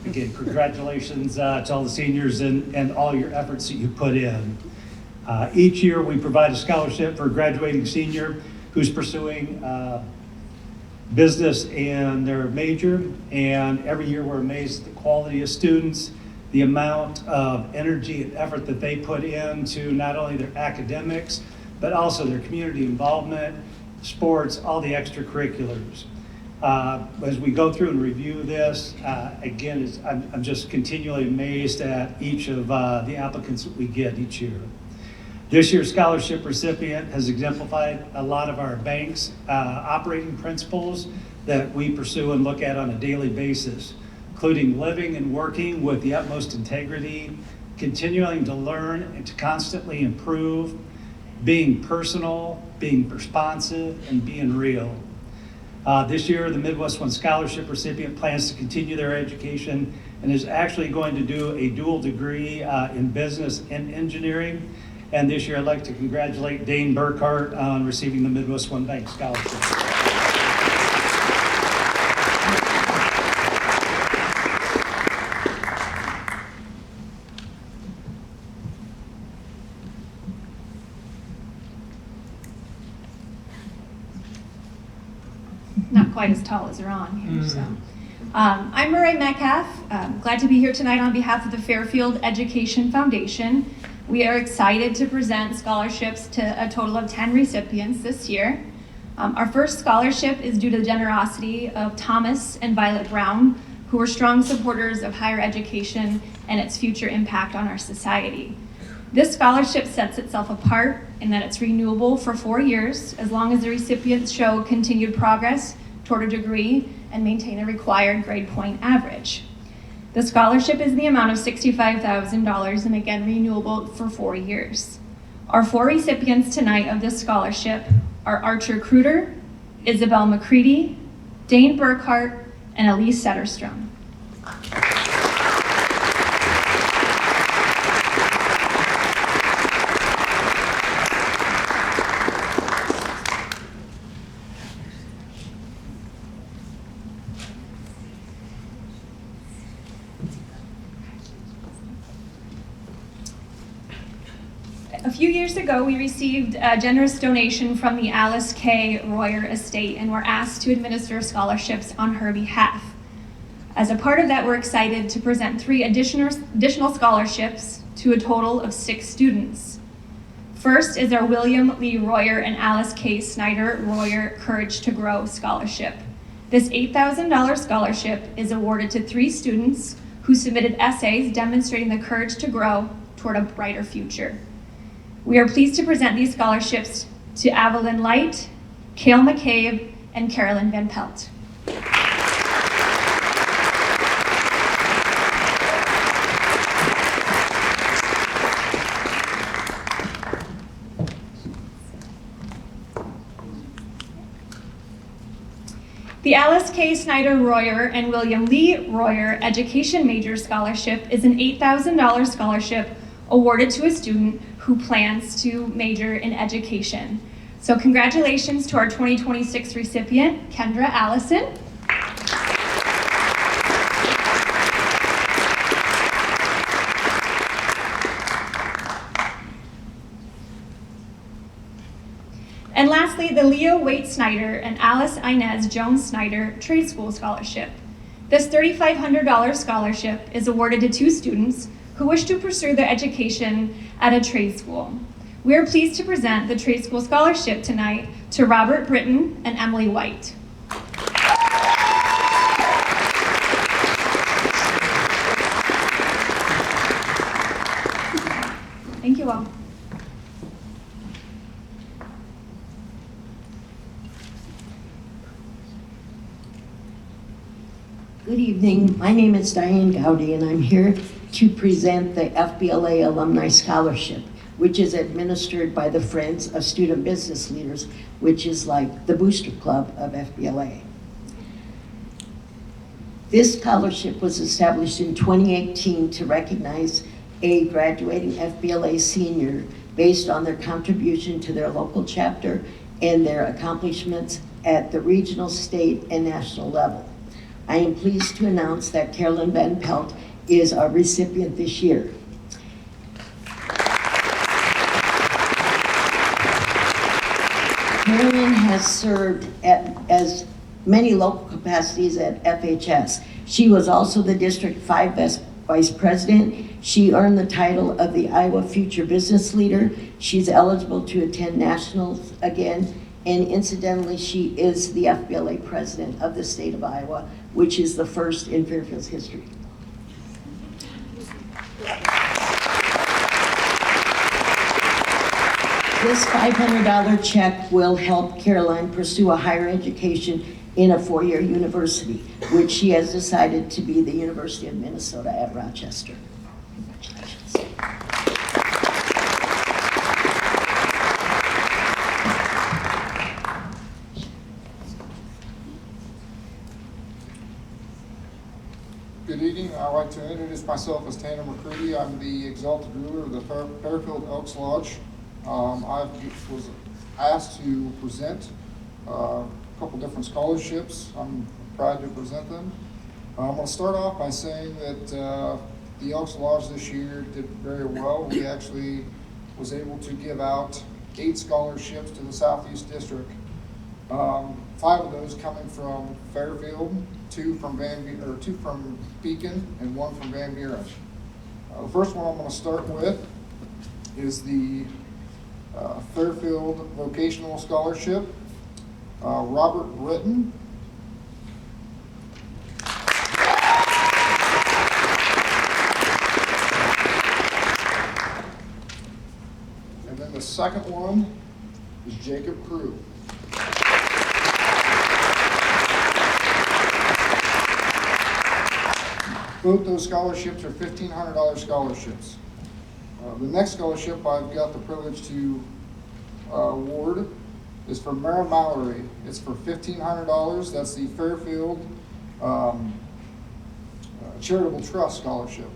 S17: again, congratulations to all the seniors and all your efforts that you put in. Each year we provide a scholarship for a graduating senior who's pursuing business and their major, and every year we're amazed at the quality of students, the amount of energy and effort that they put into not only their academics, but also their community involvement, sports, all the extracurriculars. As we go through and review this, again, I'm just continually amazed at each of the applicants that we get each year. This year's scholarship recipient has exemplified a lot of our bank's operating principles that we pursue and look at on a daily basis, including living and working with the utmost integrity, continuing to learn and to constantly improve, being personal, being responsive, and being real. This year, the Midwest One Scholarship recipient plans to continue their education and is actually going to do a dual degree in business and engineering. And this year, I'd like to congratulate Dane Burkhart on receiving the Midwest One Bank Scholarship.
S18: Not quite as tall as Ron here, so. I'm Murray Metcalf. Glad to be here tonight on behalf of the Fairfield Education Foundation. We are excited to present scholarships to a total of 10 recipients this year. Our first scholarship is due to the generosity of Thomas and Violet Brown, who are strong supporters of higher education and its future impact on our society. This scholarship sets itself apart in that it's renewable for 4 years, as long as the recipients show continued progress toward a degree and maintain a required grade point average. The scholarship is the amount of $65,000 and again renewable for 4 years. Our 4 recipients tonight of this scholarship are Archer Kruder, Isabel McCready, Dane Burkhart, and Elise Setterstrom. A few years ago, we received a generous donation from the Alice K. Royer estate and were asked to administer scholarships on her behalf. As a part of that, we're excited to present 3 additional scholarships to a total of 6 students. First is our William Lee Royer and Alice K. Snyder Royer Courage to Grow Scholarship. This $8,000 scholarship is awarded to 3 students who submitted essays demonstrating the courage to grow toward a brighter future. We are pleased to present these scholarships to Evelyn Light, Kale McCabe, and Carolyn Van Pelt. The Alice K. Snyder Royer and William Lee Royer Education Major Scholarship is an $8,000 scholarship awarded to a student who plans to major in education. So congratulations to our 2026 recipient, Kendra Allison. And lastly, the Leo Waite Snyder and Alice Inez Jones Snyder Trade School Scholarship. This $3,500 scholarship is awarded to 2 students who wish to pursue their education at a trade school. We are pleased to present the Trade School Scholarship tonight to Robert Britton and Emily White. Thank you all.
S19: Good evening. My name is Diane Gowdy, and I'm here to present the FBLA Alumni Scholarship, which is administered by the Friends of Student Business Leaders, which is like the booster club of FBLA. This scholarship was established in 2018 to recognize a graduating FBLA senior based on their contribution to their local chapter and their accomplishments at the regional, state, and national level. I am pleased to announce that Carolyn Van Pelt is our recipient this year. Carolyn has served as many local capacities at FHS. She was also the District 5 Vice President. She earned the title of the Iowa Future Business Leader. She's eligible to attend nationals again. And incidentally, she is the FBLA President of the state of Iowa, which is the first in Fairfield's history. This $500 check will help Caroline pursue a higher education in a 4-year university, which she has decided to be the University of Minnesota at Rochester. Congratulations.
S20: Good evening. I'd like to introduce myself as Tanner McCready. I'm the exalted ruler of the Fairfield Elks Lodge. I was asked to present a couple different scholarships. I'm proud to present them. I'm going to start off by saying that the Elks Lodge this year did very well. We actually was able to give out 8 scholarships to the Southeast District. 5 of those coming from Fairfield, 2 from Beacon, and 1 from Van Buren. The first one I'm going to start with is the Fairfield Vocational Scholarship. Robert Britton. And then the second one is Jacob Crew. Both those scholarships are $1,500 scholarships. The next scholarship I've got the privilege to award is for Mara Mallory. It's for $1,500. That's the Fairfield Charitable Trust Scholarship.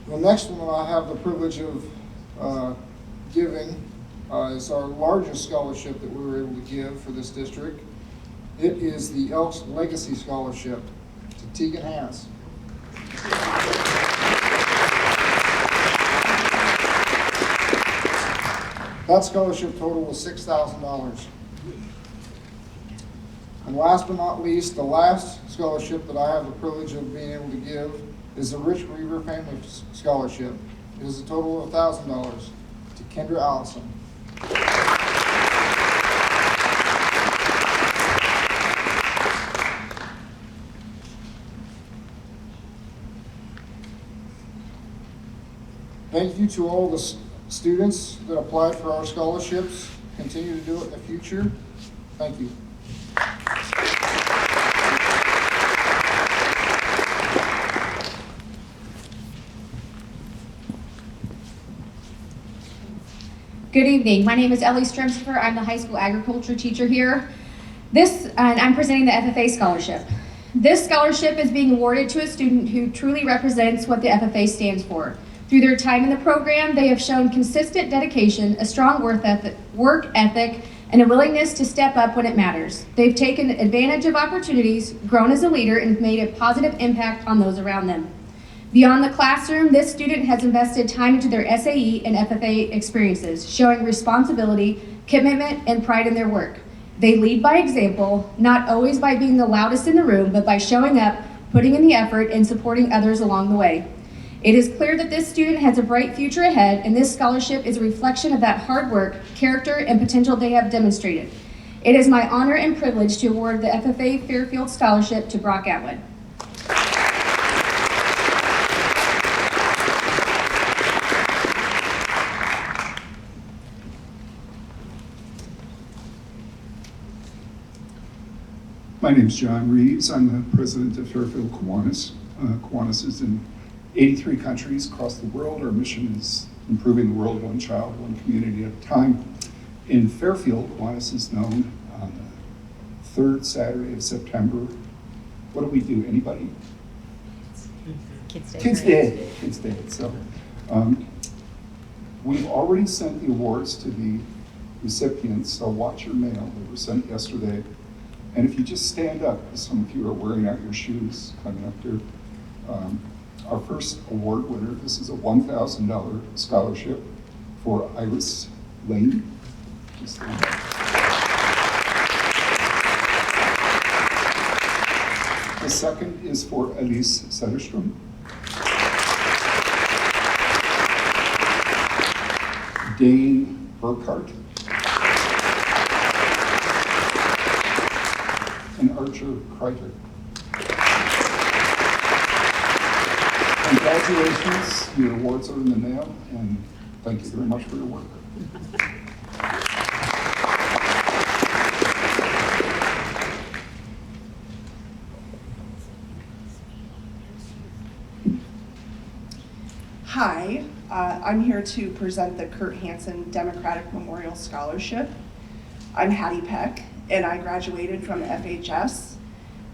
S20: The next one I have the privilege of giving is our largest scholarship that we were able to give for this district. It is the Elks Legacy Scholarship to Tegan Haas. That scholarship total was $6,000. And last but not least, the last scholarship that I have the privilege of being able to give is the Rich Reaver Family Scholarship. It is a total of $1,000 to Kendra Allison. Thank you to all the students that applied for our scholarships. Continue to do it in the future. Thank you.
S21: Good evening. My name is Ellie Stremsifer. I'm the high school agriculture teacher here. And I'm presenting the FFA scholarship. This scholarship is being awarded to a student who truly represents what the FFA stands for. Through their time in the program, they have shown consistent dedication, a strong work ethic, and a willingness to step up when it matters. They've taken advantage of opportunities, grown as a leader, and made a positive impact on those around them. Beyond the classroom, this student has invested time into their SAE and FFA experiences, showing responsibility, commitment, and pride in their work. They lead by example, not always by being the loudest in the room, but by showing up, putting in the effort, and supporting others along the way. It is clear that this student has a bright future ahead, and this scholarship is a reflection of that hard work, character, and potential they have demonstrated. It is my honor and privilege to award the FFA Fairfield Scholarship to Brock Atwood.
S22: My name is John Reeves. I'm the president of Fairfield Kiwanis. Kiwanis is in 83 countries across the world. Our mission is improving the world one child, one community at a time. In Fairfield, Kiwanis is known on the 3rd Saturday of September. What do we do? Anybody?
S23: Kids Day.
S22: Kids Day. Kids Day. So we've already sent the awards to the recipients. So watch your mail. They were sent yesterday. And if you just stand up, as some of you are wearing out your shoes coming up here, our first award winner, this is a $1,000 scholarship for Iris Lane. Just stand up. The second is for Elise Sederstrom. Dane Burkhart. And Archer Kreiter. Congratulations, your awards are in the mail, and thank you very much for your work.
S24: Hi,
S1: I'm here to present the Kurt Hansen Democratic Memorial Scholarship. I'm Hattie Peck, and I graduated from FHS.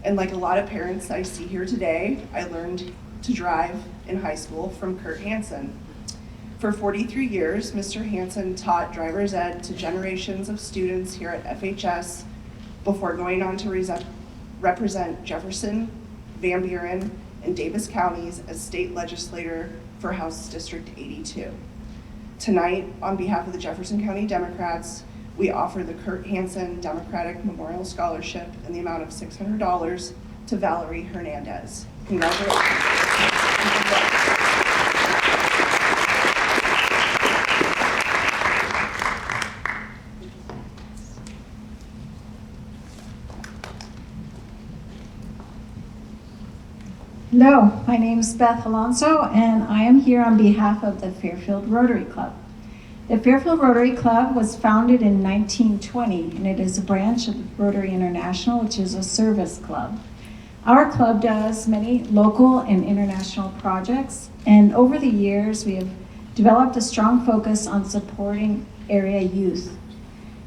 S1: And like a lot of parents I see here today, I learned to drive in high school from Kurt Hansen. For 43 years, Mr. Hansen taught driver's ed to generations of students here at FHS before going on to represent Jefferson, Van Buren, and Davis counties as state legislator for House District 82. Tonight, on behalf of the Jefferson County Democrats, we offer the Kurt Hansen Democratic Memorial Scholarship in the amount of $600 to Valerie Hernandez. Congratulations.
S15: Hello, my name is Beth Alonso, and I am here on behalf of the Fairfield Rotary Club. The Fairfield Rotary Club was founded in 1920, and it is a branch of Rotary International, which is a service club. Our club does many local and international projects, and over the years, we have developed a strong focus on supporting area youth.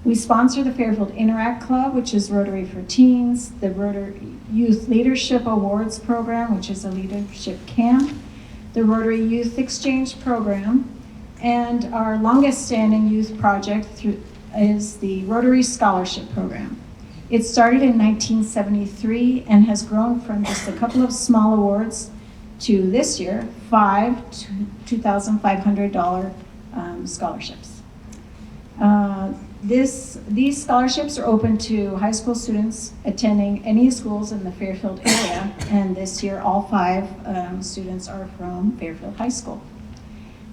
S15: We sponsor the Fairfield Interact Club, which is Rotary for Teens, the Rotary Youth Leadership Awards Program, which is a leadership camp, the Rotary Youth Exchange Program, and our longest standing youth project is the Rotary Scholarship Program. It started in 1973 and has grown from just a couple of small awards to this year, 5 $2,500 scholarships. These scholarships are open to high school students attending any schools in the Fairfield area, and this year all 5 students are from Fairfield High School.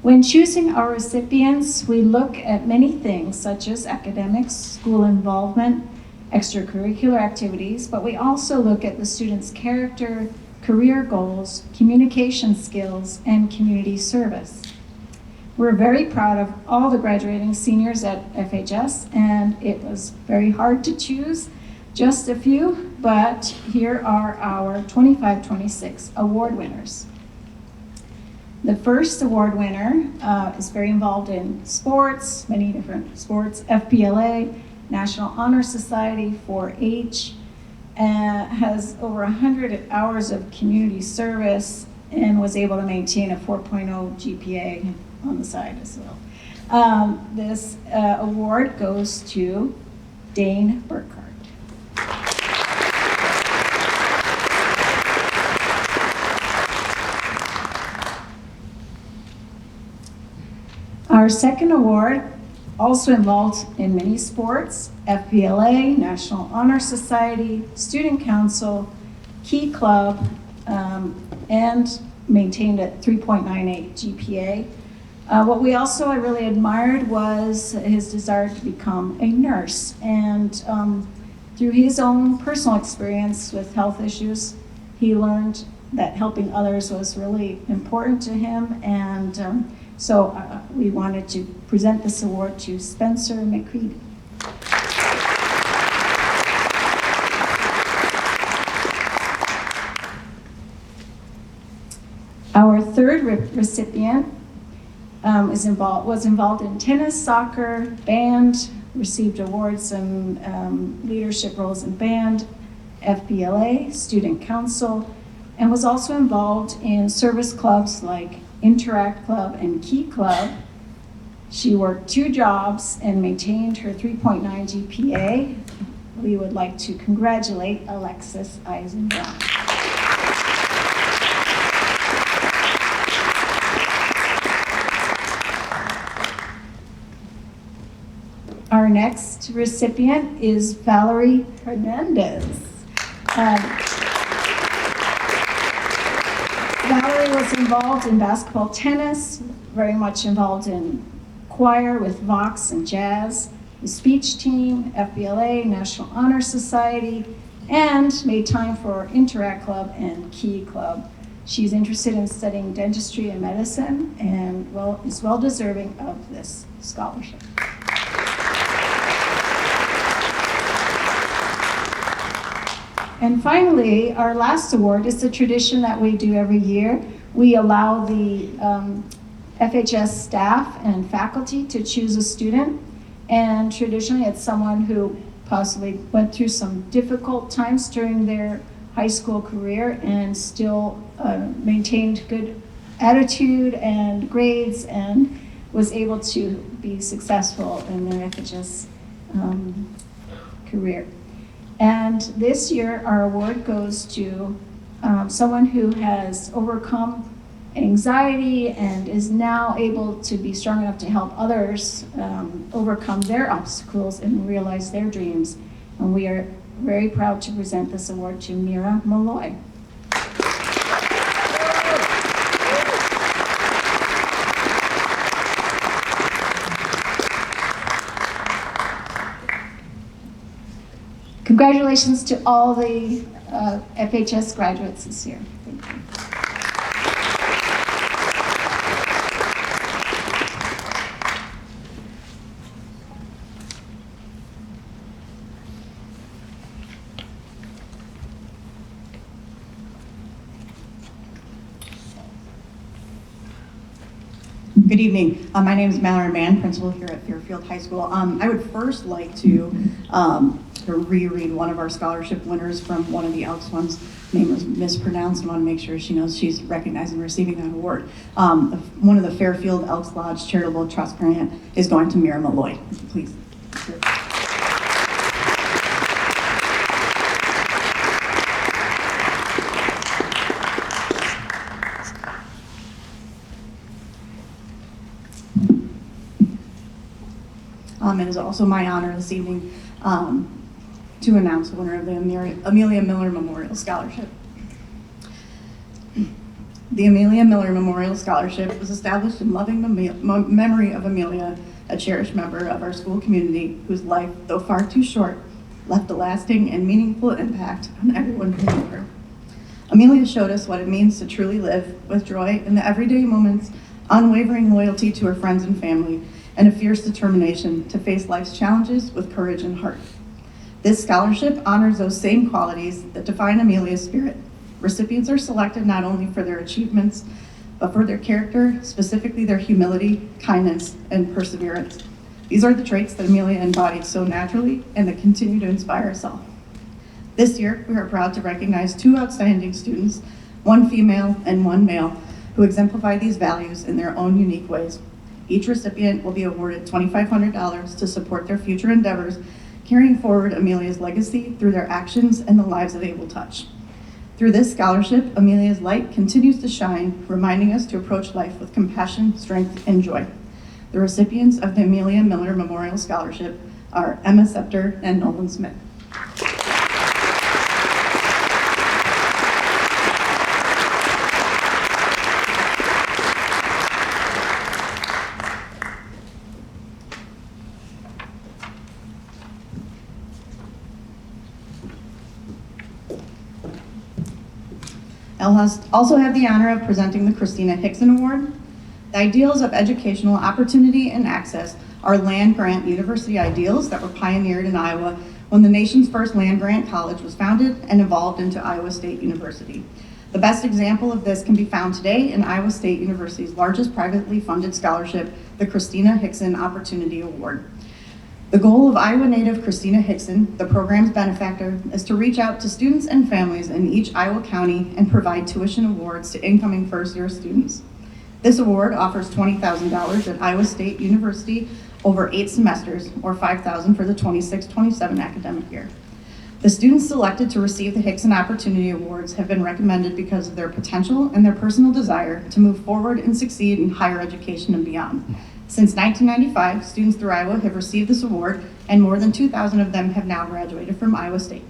S15: When choosing our recipients, we look at many things such as academics, school involvement, extracurricular activities, but we also look at the student's character, career goals, communication skills, and community service. We're very proud of all the graduating seniors at FHS, and it was very hard to choose just a few, but here are our 25-26 award winners. The first award winner is very involved in sports, many different sports, FBLA, National Honor Society, 4-H, has over 100 hours of community service, and was able to maintain a 4.0 GPA on the side as well. This award goes to Dane Burkhart. Our second award, also involved in many sports, FBLA, National Honor Society, Student Council, Key Club, and maintained a 3.98 GPA. What we also really admired was his desire to become a nurse, and through his own personal experience with health issues, he learned that helping others was really important to him, and so we wanted to present this award to Spencer McCready. Our third recipient was involved in tennis, soccer, band, received awards and leadership roles in band, FBLA, Student Council, and was also involved in service clubs like Interact Club and Key Club. She worked 2 jobs and maintained her 3.9 GPA. We would like to congratulate Alexis Eisenbrown. Our next recipient is Valerie Hernandez. Valerie was involved in basketball, tennis, very much involved in choir with Vox and jazz, the speech team, FBLA, National Honor Society, and made time for Interact Club and Key Club. She's interested in studying dentistry and medicine, and is well deserving of this scholarship. And finally, our last award is a tradition that we do every year. We allow the
S2: FHS staff and faculty to choose a student. And traditionally, it's someone who possibly went through some difficult times during their high school career and still maintained good attitude and grades and was able to be successful in their FHS career. And this year, our award goes to someone who has overcome anxiety and is now able to be strong enough to help others overcome their obstacles and realize their dreams. And we are very proud to present this award to Mira Malloy. Congratulations to all the FHS graduates this year. Thank you.
S3: Good evening. My name is Mallory Mann, principal here at Fairfield High School. I would first like to reread one of our scholarship winners from one of the Elks ones. Name was mispronounced. I want to make sure she knows she's recognized and receiving that award. One of the Fairfield Elks Lodge Charitable Trust Grant is going to Mira Malloy. Please. It is also my honor this evening to announce the winner of the Amelia Miller Memorial Scholarship. The Amelia Miller Memorial Scholarship was established in loving memory of Amelia, a cherished member of our school community whose life, though far too short, left a lasting and meaningful impact on everyone who knew her. Amelia showed us what it means to truly live with joy in the everyday moments, unwavering loyalty to her friends and family, and a fierce determination to face life's challenges with courage and heart. This scholarship honors those same qualities that define Amelia's spirit. Recipients are selected not only for their achievements, but for their character, specifically their humility, kindness, and perseverance. These are the traits that Amelia embodied so naturally and that continue to inspire us all. This year, we are proud to recognize 2 outstanding students, 1 female and 1 male, who exemplify these values in their own unique ways. Each recipient will be awarded $2,500 to support their future endeavors, carrying forward Amelia's legacy through their actions and the lives that they will touch. Through this scholarship, Amelia's light continues to shine, reminding us to approach life with compassion, strength, and joy. The recipients of the Amelia Miller Memorial Scholarship are Emma Scepter and Nolan Smith. I'll also have the honor of presenting the Christina Hickson Award. The ideals of educational opportunity and access are land-grant university ideals that were pioneered in Iowa when the nation's first land-grant college was founded and evolved into Iowa State University. The best example of this can be found today in Iowa State University's largest privately funded scholarship, the Christina Hickson Opportunity Award. The goal of Iowa native Christina Hickson, the program's benefactor, is to reach out to students and families in each Iowa county and provide tuition awards to incoming first-year students. This award offers $20,000 at Iowa State University over 8 semesters, or $5,000 for the 26-27 academic year. The students selected to receive the Hickson Opportunity Awards have been recommended because of their potential and their personal desire to move forward and succeed in higher education and beyond. Since 1995, students through Iowa have received this award, and more than 2,000 of them have now graduated from Iowa State.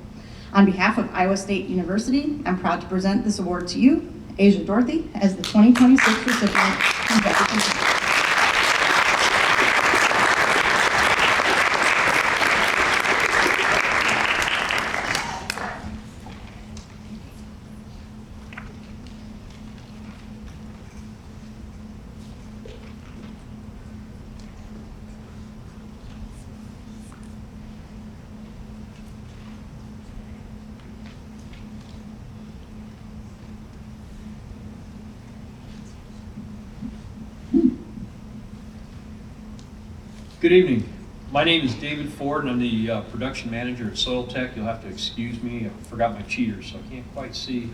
S3: On behalf of Iowa State University, I'm proud to present this award to you, Asia Dorothy, as the 2026 recipient from Jefferson County.
S4: Good evening. My name is David Ford, and I'm the production manager at Soil Tech. You'll have to excuse me. I forgot my cheaters, so I can't quite see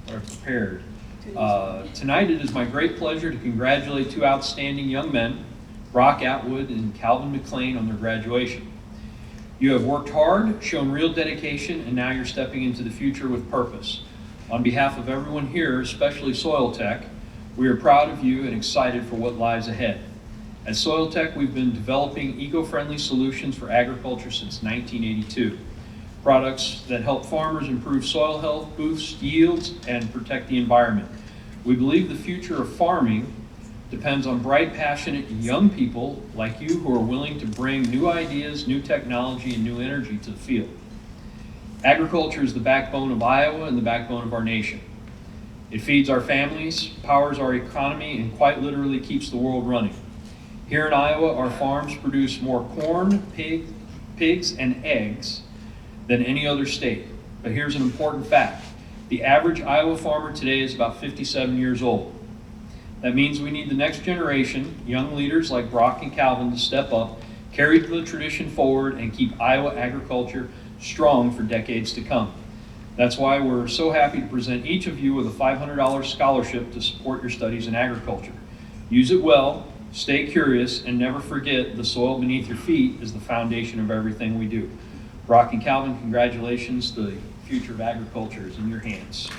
S4: what I've prepared. Tonight, it is my great pleasure to congratulate two outstanding young men, Brock Atwood and Calvin McLean, on their graduation. You have worked hard, shown real dedication, and now you're stepping into the future with purpose. On behalf of everyone here, especially Soil Tech, we are proud of you and excited for what lies ahead. At Soil Tech, we've been developing eco-friendly solutions for agriculture since 1982. Products that help farmers improve soil health, boost yields, and protect the environment. We believe the future of farming depends on bright, passionate young people like you who are willing to bring new ideas, new technology, and new energy to the field. Agriculture is the backbone of Iowa and the backbone of our nation. It feeds our families, powers our economy, and quite literally keeps the world running. Here in Iowa, our farms produce more corn, pigs, and eggs than any other state. But here's an important fact. The average Iowa farmer today is about 57 years old. That means we need the next generation, young leaders like Brock and Calvin, to step up, carry the tradition forward, and keep Iowa agriculture strong for decades to come. That's why we're so happy to present each of you with a $500 scholarship to support your studies in agriculture. Use it well, stay curious, and never forget the soil beneath your feet is the foundation of everything we do. Brock and Calvin, congratulations. The future of agriculture is in your hands.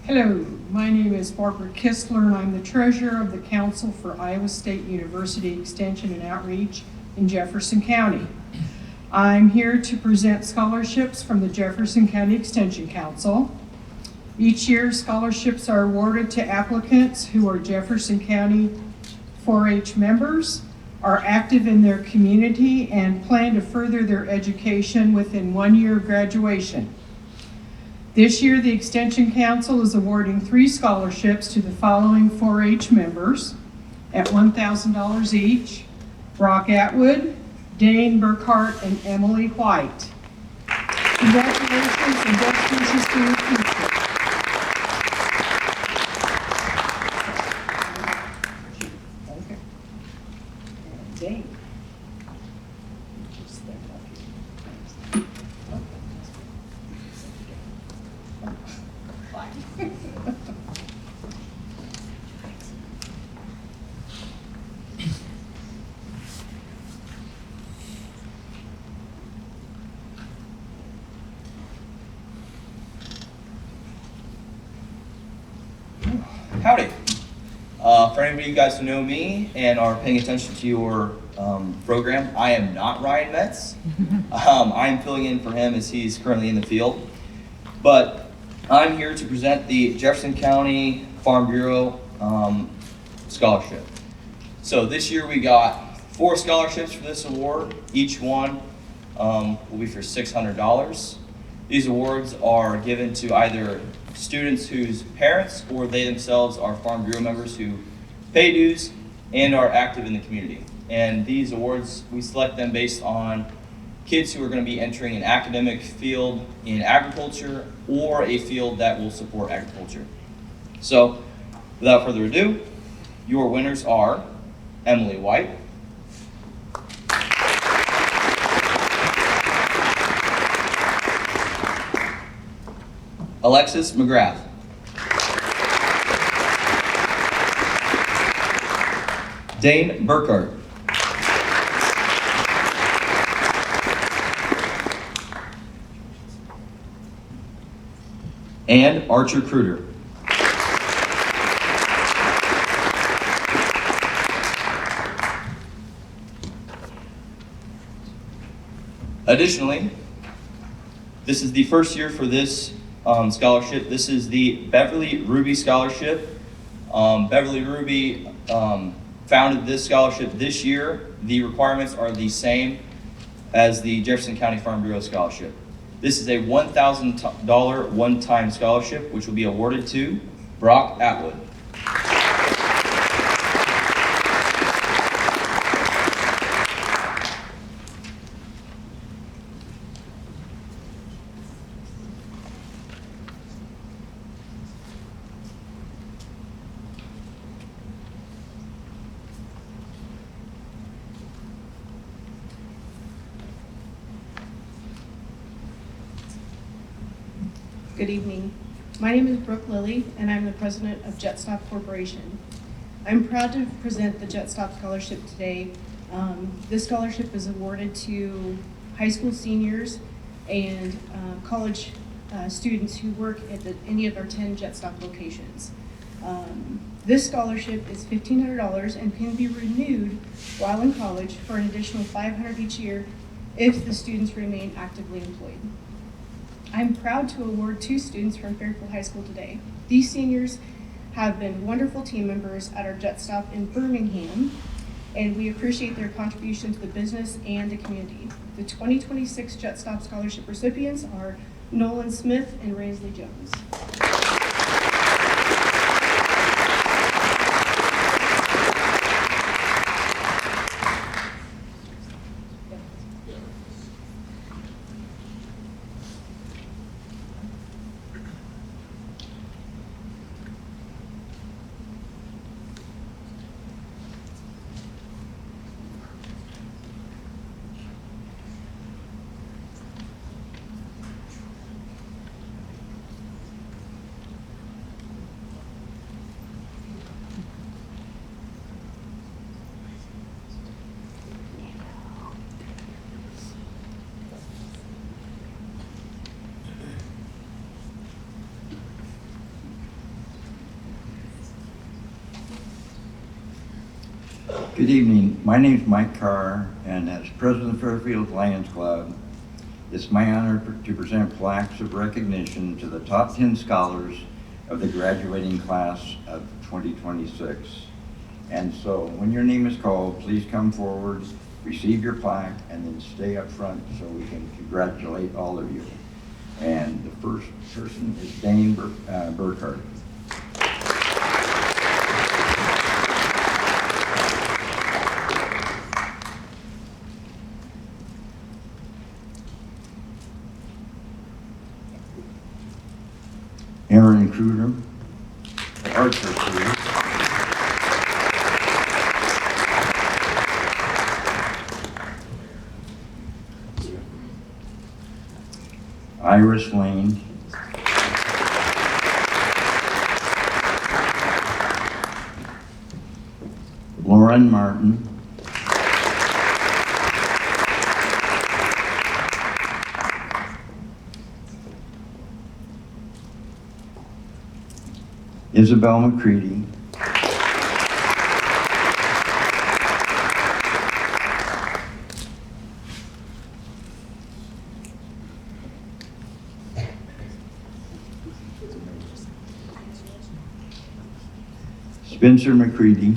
S15: Hello, my name is Barbara Kistler, and I'm the treasurer of the Council for Iowa State University Extension and Outreach in Jefferson County. I'm here to present scholarships from the Jefferson County Extension Council. Each year, scholarships are awarded to applicants who are Jefferson County 4-H members, are active in their community, and plan to further their education within 1 year of graduation. This year, the Extension Council is awarding 3 scholarships to the following 4-H members at $1,000 each: Brock Atwood, Dane Burkhart, and Emily White. Congratulations and best wishes for your future. Okay. And Dane. Just step up here.
S5: Howdy. For any of you guys who know me and are paying attention to your program, I am not Ryan Metz. I'm filling in for him as he's currently in the field. But I'm here to present the Jefferson County Farm Bureau Scholarship. So this year we got 4 scholarships for this award. Each one will be for $600. These awards are given to either students whose parents or they themselves are Farm Bureau members who pay dues and are active in the community. And these awards, we select them based on kids who are going to be entering an academic field in agriculture or a field that will support agriculture. So, without further ado, your winners are Emily White, Alexis McGrath, Dane Burkhart, and Archer Kruder. Additionally, this is the first year for this scholarship. This is the Beverly Ruby Scholarship. Beverly Ruby founded this scholarship this year. The requirements are the same as the Jefferson County Farm Bureau Scholarship. This is a $1,000 one-time scholarship, which will be awarded to Brock Atwood.
S7: Good evening. My name is Brooke Lilly, and I'm the president of JetStop Corporation. I'm proud to present the JetStop Scholarship today. This scholarship is awarded to high school seniors and college students who work at any of our 10 JetStop locations. This scholarship is $1,500 and can be renewed while in college for an additional $500 each year if the students remain actively employed. I'm proud to award 2 students from Fairfield High School today. These seniors have been wonderful team members at our JetStop in Birmingham, and we appreciate their contribution to the business and the community. The 2026 JetStop Scholarship recipients are Nolan Smith and Raisley Jones.
S8: Good evening. My name is Mike Carr, and as president of Fairfield Lions Club, it's my honor to present plaques of recognition to the top 10 scholars of the graduating class of 2026. And so when your name is called, please come forward, receive your plaque, and then stay up front so we can congratulate all of you. And the first person is Dane Burkhardt. Aaron Kruger, Archer Kruger. Iris Lane. Lauren Martin. Isabel McCready. Spencer McCready.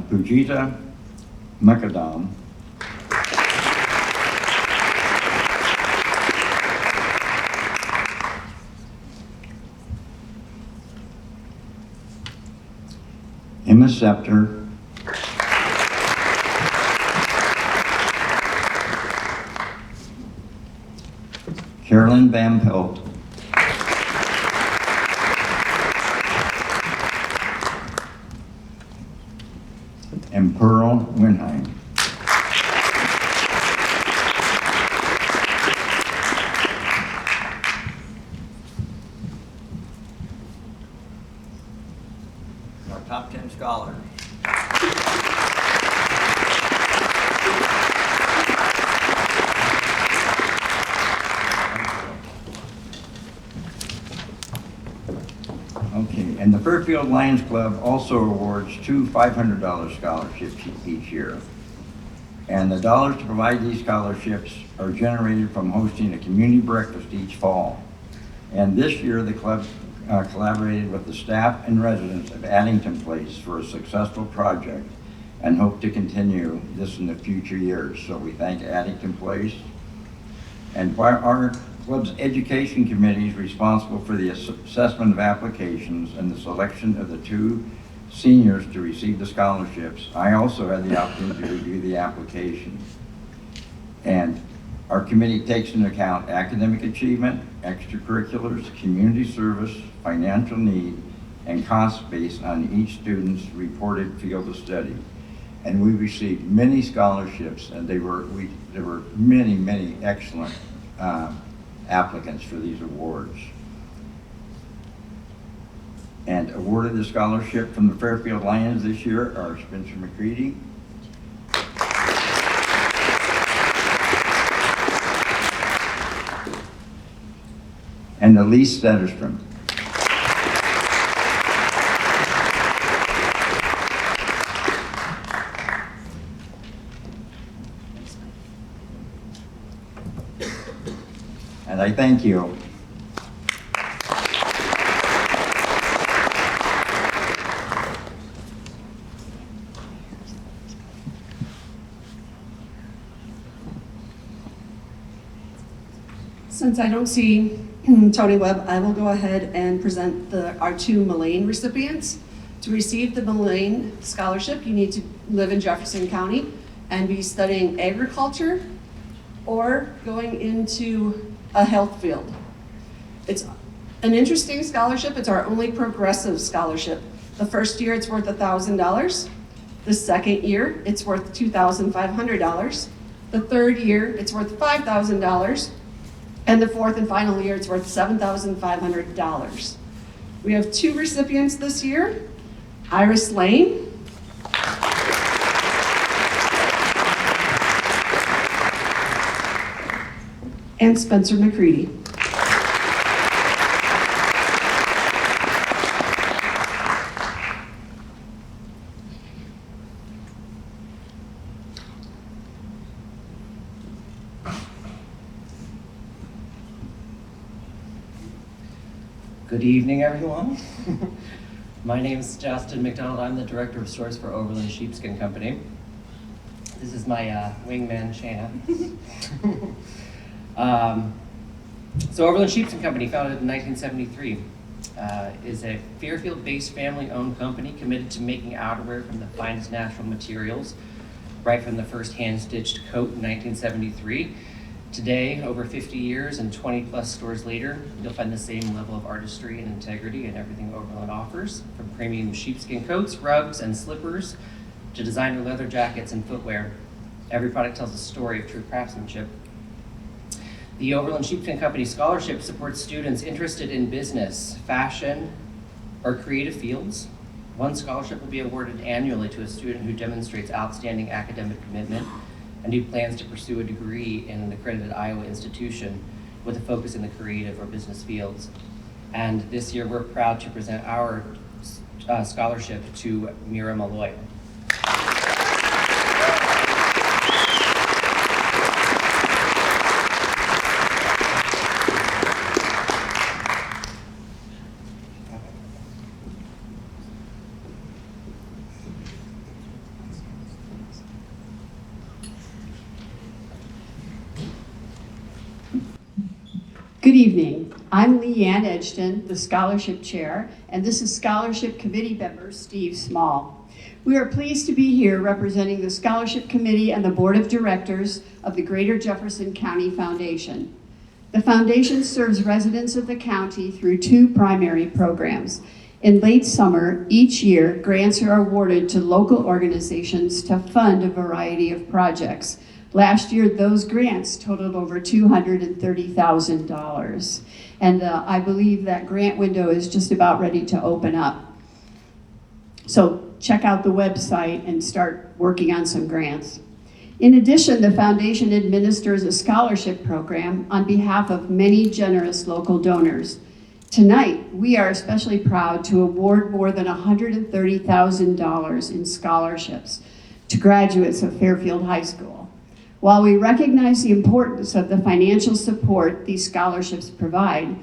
S8: Pujita Makadam. Emma Scepter. Carolyn Van Pelt. And Pearl Winheim. Our top 10 scholars. Okay, and the Fairfield Lions Club also awards 2 $500 scholarships each year. And the dollars to provide these scholarships are generated from hosting a community breakfast each fall. And this year, the club collaborated with the staff and residents of Addington Place for a successful project and hope to continue this in the future years. So we thank Addington Place. And our club's education committee is responsible for the assessment of applications and the selection of the 2 seniors to receive the scholarships. I also had the opportunity to review the application. And our committee takes into account academic achievement, extracurriculars, community service, financial need, and costs based on each student's reported field of study. And we received many scholarships, and there were many excellent applicants for these awards. And awarded the scholarship from the Fairfield Lions this year are Spencer McCready, and Elise Sederstrom. And I thank you.
S10: Since I don't see Tony Webb, I will go ahead and present our 2 Mullane recipients. To receive the Mullane Scholarship, you need to live in Jefferson County and be studying agriculture or going into a health field. It's an interesting scholarship. It's our only progressive scholarship. The first year it's worth $1,000. The second year it's worth $2,500. The third year it's worth $5,000. And the fourth and final year it's worth $7,500. We have 2 recipients this year, Iris Lane and Spencer McCready.
S6: Good evening, everyone. My name is Justin McDonald. I'm the Director of Stores for Overland Sheepskin Company. This is my wingman, Shana. So Overland Sheepskin Company, founded in 1973, is a Fairfield-based family-owned company committed to making outerwear from the finest natural materials, right from the first hand-stitched coat in 1973. Today, over 50 years and 20+ stores later, you'll find the same level of artistry and integrity in everything Overland offers, from premium sheepskin coats, rugs, and slippers, to designer leather jackets and footwear. Every product tells a story of true craftsmanship. The Overland Sheepskin Company Scholarship supports students interested in business, fashion, or creative fields. One scholarship will be awarded annually to a student who demonstrates outstanding academic commitment and who plans to pursue a degree in an accredited Iowa institution with a focus in the creative or business fields. And this year, we're proud to present our scholarship to Mira Malloy.
S10: Good evening. I'm Leanne Edgton, the Scholarship Chair, and this is Scholarship Committee member Steve Small. We are pleased to be here representing the Scholarship Committee and the Board of Directors of the Greater Jefferson County Foundation. The foundation serves residents of the county through 2 primary programs. In late summer, each year, grants are awarded to local organizations to fund a variety of projects. Last year, those grants totaled over $230,000. And I believe that grant window is just about ready to open up. So check out the website and start working on some grants. In addition, the foundation administers a scholarship program on behalf of many generous local donors. Tonight, we are especially proud to award more than $130,000 in scholarships to graduates of Fairfield High School. While we recognize the importance of the financial support these scholarships provide,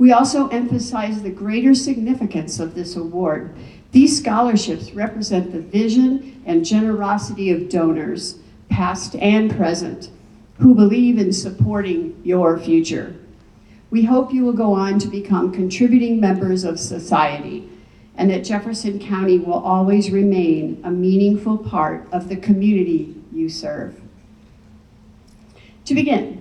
S10: We also emphasize the greater significance of this award. These scholarships represent the vision and generosity of donors, past and present, who believe in supporting your future. We hope you will go on to become contributing members of society, and that Jefferson County will always remain a meaningful part of the community you serve. To begin,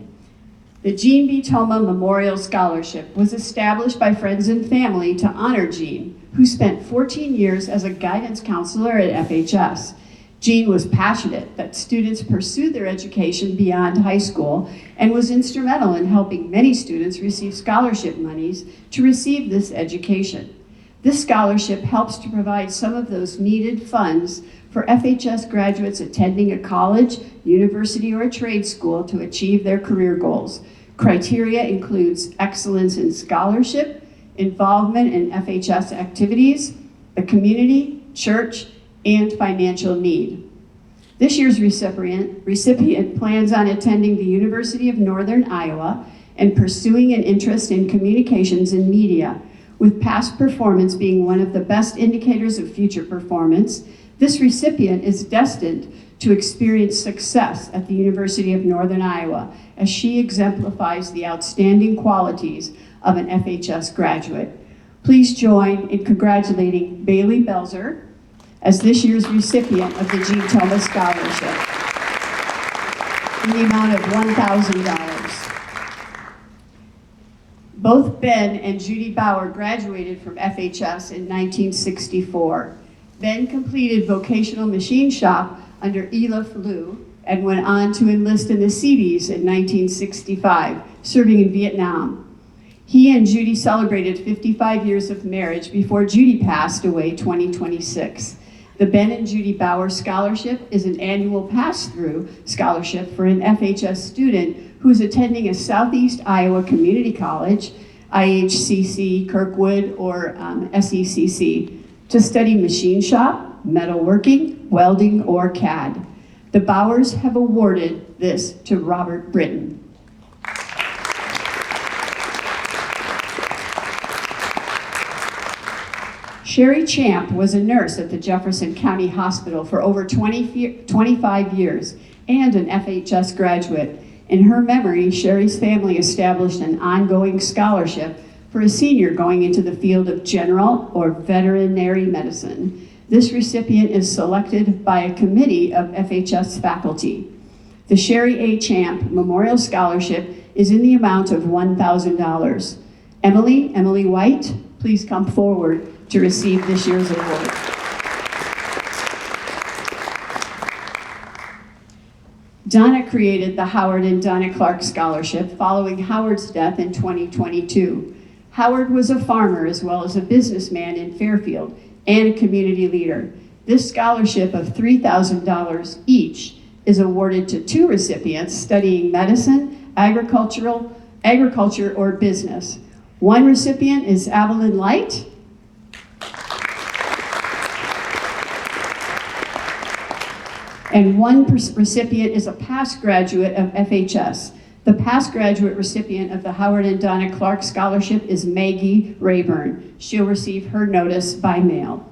S10: the Jean B. Toma Memorial Scholarship was established by friends and family to honor Jean, who spent 14 years as a guidance counselor at FHS. Jean was passionate that students pursue their education beyond high school and was instrumental in helping many students receive scholarship monies to receive this education. This scholarship helps to provide some of those needed funds for FHS graduates attending a college, university, or a trade school to achieve their career goals. Criteria includes excellence in scholarship, involvement in FHS activities, the community, church, and financial need. This year's recipient plans on attending the University of Northern Iowa and pursuing an interest in communications and media. With past performance being one of the best indicators of future performance, this recipient is destined to experience success at the University of Northern Iowa as she exemplifies the outstanding qualities of an FHS graduate. Please join in congratulating Bailey Belzer as this year's recipient of the Jean Toma Scholarship in the amount of $1,000. Both Ben and Judy Bauer graduated from FHS in 1964. Ben completed vocational machine shop under Elif Liu and went on to enlist in the Seabees in 1965, serving in Vietnam. He and Judy celebrated 55 years of marriage before Judy passed away 2026. The Ben and Judy Bauer Scholarship is an annual pass-through scholarship for an FHS student who is attending a Southeast Iowa Community College, IHCC, Kirkwood, or SECC, to study machine shop, metalworking, welding, or CAD. The Bauers have awarded this to Robert Britton. Sherry Champ was a nurse at the Jefferson County Hospital for over 25 years and an FHS graduate. In her memory, Sherry's family established an ongoing scholarship for a senior going into the field of general or veterinary medicine. This recipient is selected by a committee of FHS faculty. The Sherry A. Champ Memorial Scholarship is in the amount of $1,000. Emily White, please come forward to receive this year's award. Donna created the Howard and Donna Clark Scholarship following Howard's death in 2022. Howard was a farmer as well as a businessman in Fairfield and a community leader. This scholarship of $3,000 each is awarded to two recipients studying medicine, agriculture, or business. One recipient is Evelyn Light, and one recipient is a past graduate of FHS. The past graduate recipient of the Howard and Donna Clark Scholarship is Maggie Rayburn. She'll receive her notice by mail.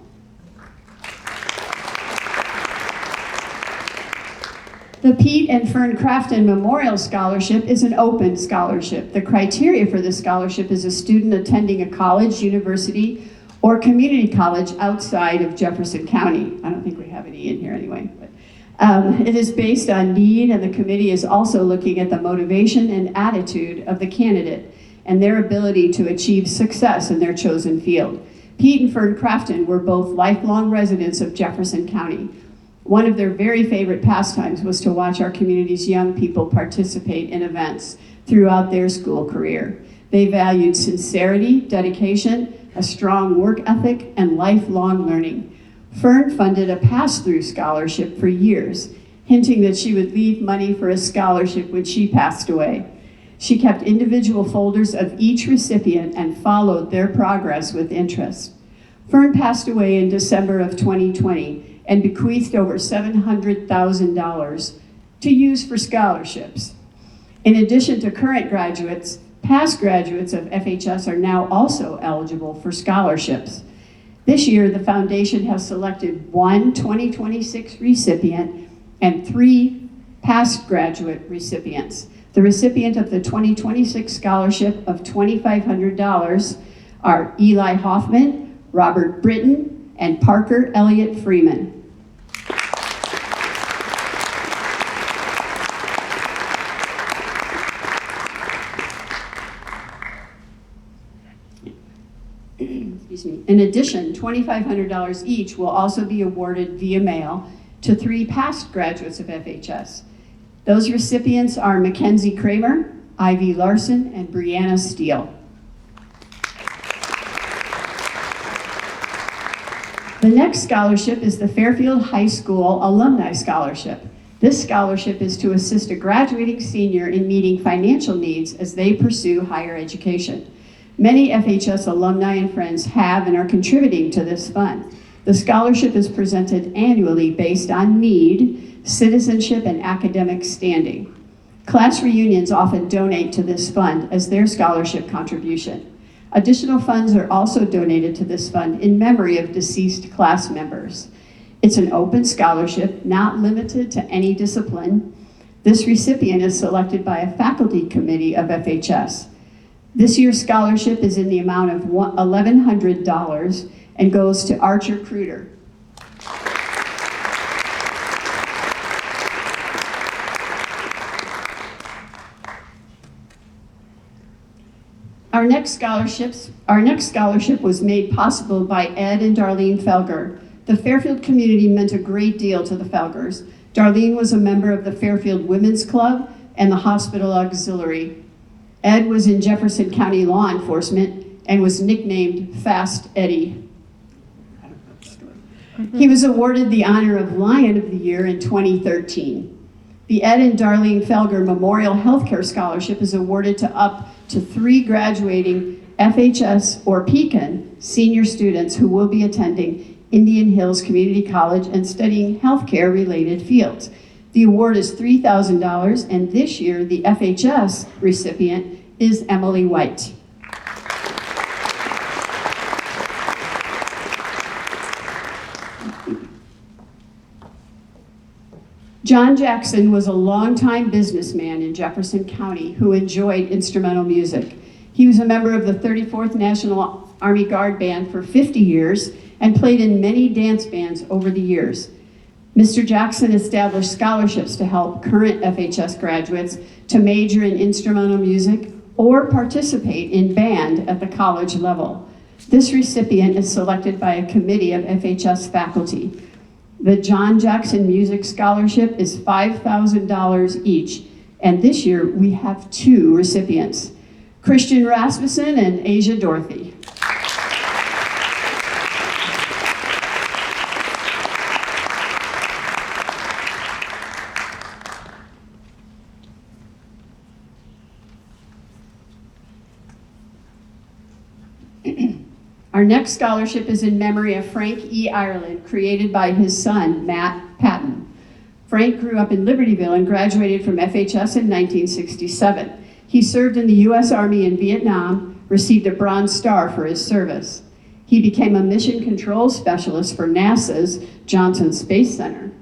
S10: The Pete and Fern Crafton Memorial Scholarship is an open scholarship. The criteria for this scholarship is a student attending a college, university, or community college outside of Jefferson County. I don't think we have any in here anyway. It is based on need, and the committee is also looking at the motivation and attitude of the candidate and their ability to achieve success in their chosen field. Pete and Fern Crafton were both lifelong residents of Jefferson County. One of their very favorite pastimes was to watch our community's young people participate in events throughout their school career. They valued sincerity, dedication, a strong work ethic, and lifelong learning. Fern funded a pass-through scholarship for years, hinting that she would leave money for a scholarship when she passed away. She kept individual folders of each recipient and followed their progress with interest. Fern passed away in December of 2020 and bequeathed over $700,000 to use for scholarships. In addition to current graduates, Past graduates of FHS are now also eligible for scholarships. This year, the foundation has selected one 2026 recipient and 3 past graduate recipients. The recipient of the 2026 scholarship of $2,500 are Eli Hoffman, Robert Britton, and Parker Elliott Freeman. Excuse me. In addition, $2,500 each will also be awarded via mail to 3 past graduates of FHS. Those recipients are Mackenzie Kramer, Ivy Larson, and Brianna Steele. The next scholarship is the Fairfield High School Alumni Scholarship. This scholarship is to assist a graduating senior in meeting financial needs as they pursue higher education. Many FHS alumni and friends have and are contributing to this fund. The scholarship is presented annually based on need, citizenship, and academic standing. Class reunions often donate to this fund as their scholarship contribution. Additional funds are also donated to this fund in memory of deceased class members. It's an open scholarship, not limited to any discipline. This recipient is selected by a faculty committee of FHS. This year's scholarship is in the amount of $1,100 and goes to Archer Cruder. Our next scholarship was made possible by Ed and Darlene Felger. The Fairfield community meant a great deal to the Felgers. Darlene was a member of the Fairfield Women's Club and the Hospital Auxiliary. Ed was in Jefferson County law enforcement and was nicknamed Fast Eddie. He was awarded the honor of Lion of the Year in 2013. The Ed and Darlene Felger Memorial Healthcare Scholarship is awarded to up to 3 graduating FHS or Pekin senior students who will be attending Indian Hills Community College and studying healthcare related fields. The award is $3,000, and this year the FHS recipient is Emily White. John Jackson was a longtime businessman in Jefferson County who enjoyed instrumental music. He was a member of the 34th National Army Guard Band for 50 years and played in many dance bands over the years. Mr. Jackson established scholarships to help current FHS graduates to major in instrumental music or participate in band at the college level. This recipient is selected by a committee of FHS faculty. The John Jackson Music Scholarship is $5,000 each, and this year we have 2 recipients, Christian Rasmussen and Asia Dorothy. Our next scholarship is in memory of Frank E. Ireland, created by his son, Matt Patton. Frank grew up in Libertyville and graduated from FHS in 1967. He served in the U.S. Army in Vietnam, received a Bronze Star for his service. He became a mission control specialist for NASA's Johnson Space Center.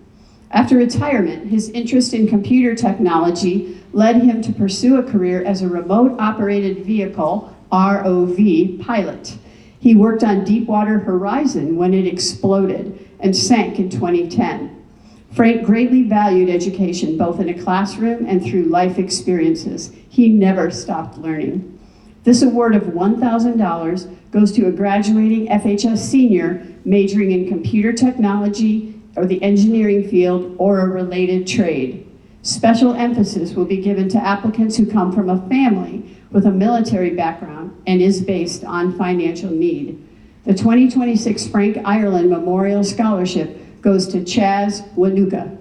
S10: After retirement, his interest in computer technology led him to pursue a career as a remote operated vehicle, ROV, pilot. He worked on Deepwater Horizon when it exploded and sank in 2010. Frank greatly valued education, both in a classroom and through life experiences. He never stopped learning. This award of $1,000 goes to a graduating FHS senior majoring in computer technology or the engineering field or a related trade. Special emphasis will be given to applicants who come from a family with a military background and is based on financial need. The 2026 Frank Ireland Memorial Scholarship goes to Chaz Wanuka.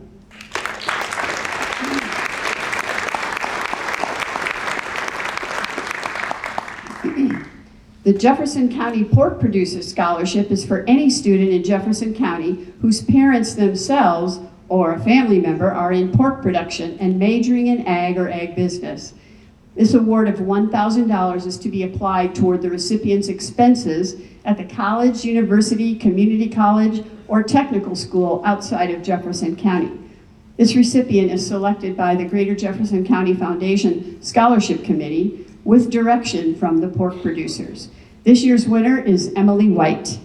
S10: The Jefferson County Pork Producers Scholarship is for any student in Jefferson County whose parents themselves or a family member are in pork production and majoring in ag or ag business. This award of $1,000 is to be applied toward the recipient's expenses at the college, university, community college, or technical school outside of Jefferson County. This recipient is selected by the Greater Jefferson County Foundation Scholarship Committee with direction from the pork producers. This year's winner is Emily White.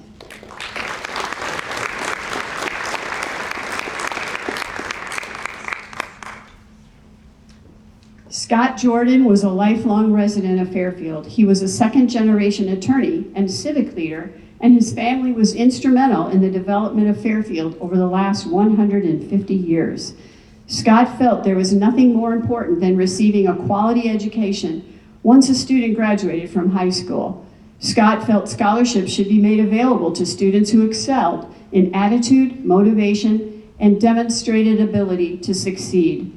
S10: Scott Jordan was a lifelong resident of Fairfield. He was a second-generation attorney and civic leader, and his family was instrumental in the development of Fairfield over the last 150 years. Scott felt there was nothing more important than receiving a quality education once a student graduated from high school. Scott felt scholarships should be made available to students who excelled in attitude, motivation, and demonstrated ability to succeed.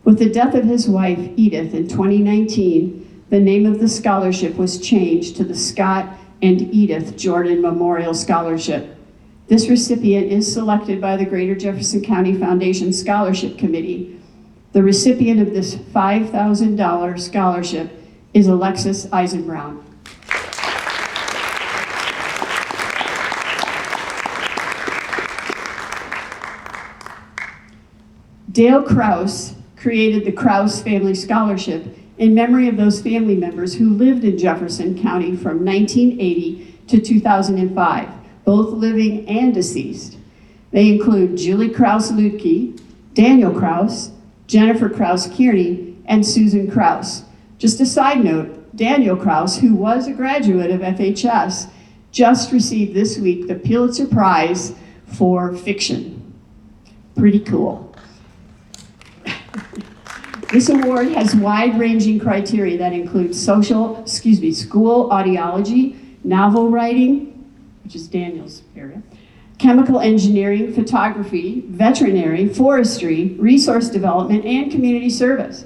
S10: With the death of his wife, Edith, in 2019, the name of the scholarship was changed to the Scott and Edith Jordan Memorial Scholarship. This recipient is selected by the Greater Jefferson County Foundation Scholarship Committee. The recipient of this $5,000 scholarship is Alexis Eisenbrown. Dale Krause created the Krause Family Scholarship in memory of those family members who lived in Jefferson County from 1980 to 2005, both living and deceased. They include Julie Krause-Lutke, Daniel Krause, Jennifer Krause-Kearney, and Susan Krause. Just a side note, Daniel Krause, who was a graduate of FHS, just received this week the Pulitzer Prize for fiction. Pretty cool. This award has wide-ranging criteria that include school audiology, novel writing, which is Daniel's area, chemical engineering, photography, veterinary, forestry, resource development, and community service.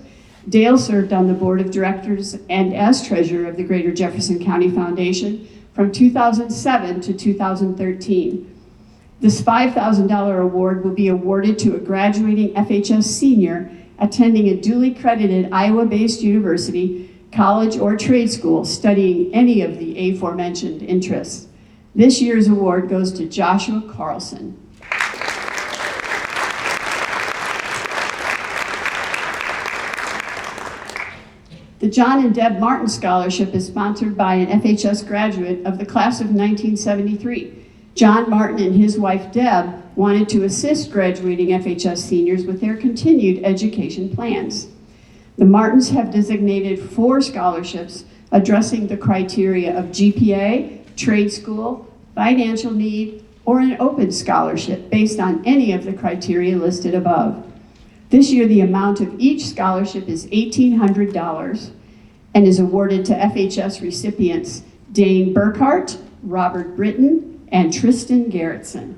S10: Dale served on the board of directors and as treasurer of the Greater Jefferson County Foundation from 2007 to 2013. This $5,000 award will be awarded to a graduating FHS senior attending a duly credited Iowa-based university, college, or trade school studying any of the aforementioned interests. This year's award goes to Joshua Carlson. The John and Deb Martin Scholarship is sponsored by an FHS graduate of the class of 1973. John Martin and his wife Deb wanted to assist graduating FHS seniors with their continued education plans. The Martins have designated 4 scholarships addressing the criteria of GPA, trade school, financial need, or an open scholarship based on any of the criteria listed above. This year, the amount of each scholarship is $1,800 and is awarded to FHS recipients Dane Burkhart, Robert Britton, and Tristan Garrettson.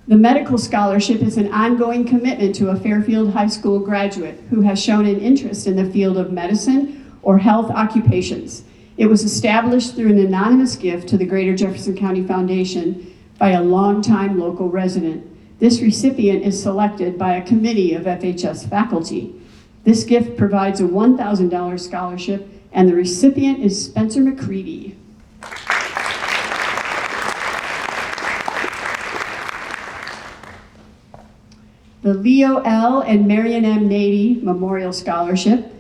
S10: The medical scholarship is an ongoing commitment to a Fairfield High School graduate who has shown an interest in the field of medicine or health occupations. It was established through an anonymous gift to the Greater Jefferson County Foundation by a longtime local resident. This recipient is selected by a committee of FHS faculty. This gift provides a $1,000 scholarship, and the recipient is Spencer McCready. The Leo L. and Marion M. Nady Memorial Scholarship.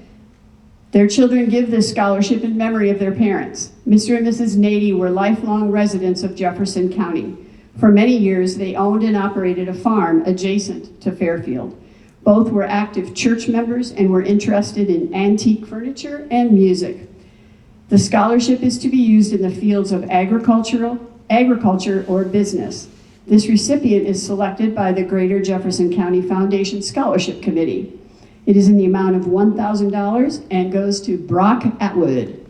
S10: Their children give this scholarship in memory of their parents. Mr. and Mrs. Nady were lifelong residents of Jefferson County. For many years, they owned and operated a farm adjacent to Fairfield. Both were active church members and were interested in antique furniture and music. The scholarship is to be used in the fields of agriculture or business. This recipient is selected by the Greater Jefferson County Foundation Scholarship Committee. It is in the amount of $1,000 and goes to Brock Atwood.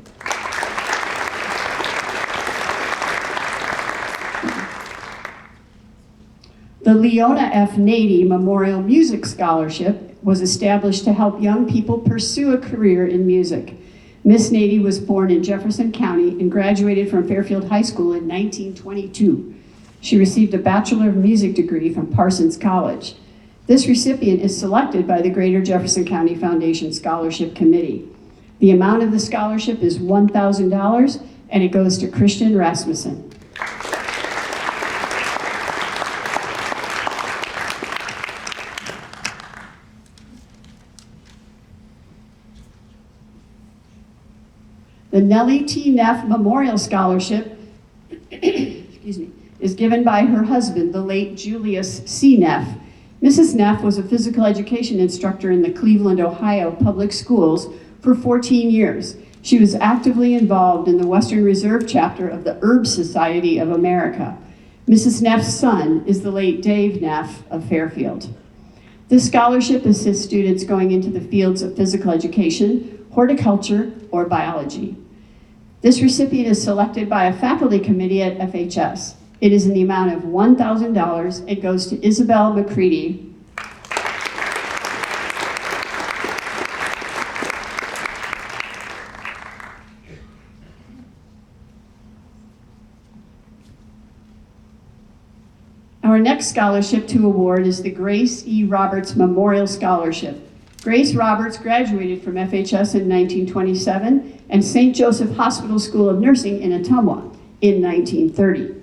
S10: The Leona F. Nady Memorial Music Scholarship was established to help young people pursue a career in music. Miss Nady was born in Jefferson County and graduated from Fairfield High School in 1922. She received a Bachelor of Music degree from Parsons College. This recipient is selected by the Greater Jefferson County Foundation Scholarship Committee. The amount of the scholarship is $1,000, and it goes to Christian Rasmussen. The Nellie T. Neff Memorial Scholarship excuse me, is given by her husband, the late Julius C. Neff. Mrs. Neff was a physical education instructor in the Cleveland, Ohio public schools for 14 years. She was actively involved in the Western Reserve chapter of the Herb Society of America. Mrs. Neff's son is the late Dave Neff of Fairfield. This scholarship assists students going into the fields of physical education, horticulture, or biology. This recipient is selected by a faculty committee at FHS. It is in the amount of $1,000. It goes to Isabel McCready. Our next scholarship to award is the Grace E. Roberts Memorial Scholarship. Grace Roberts graduated from FHS in 1927 and St. Joseph Hospital School of Nursing in Ottumwa in 1930.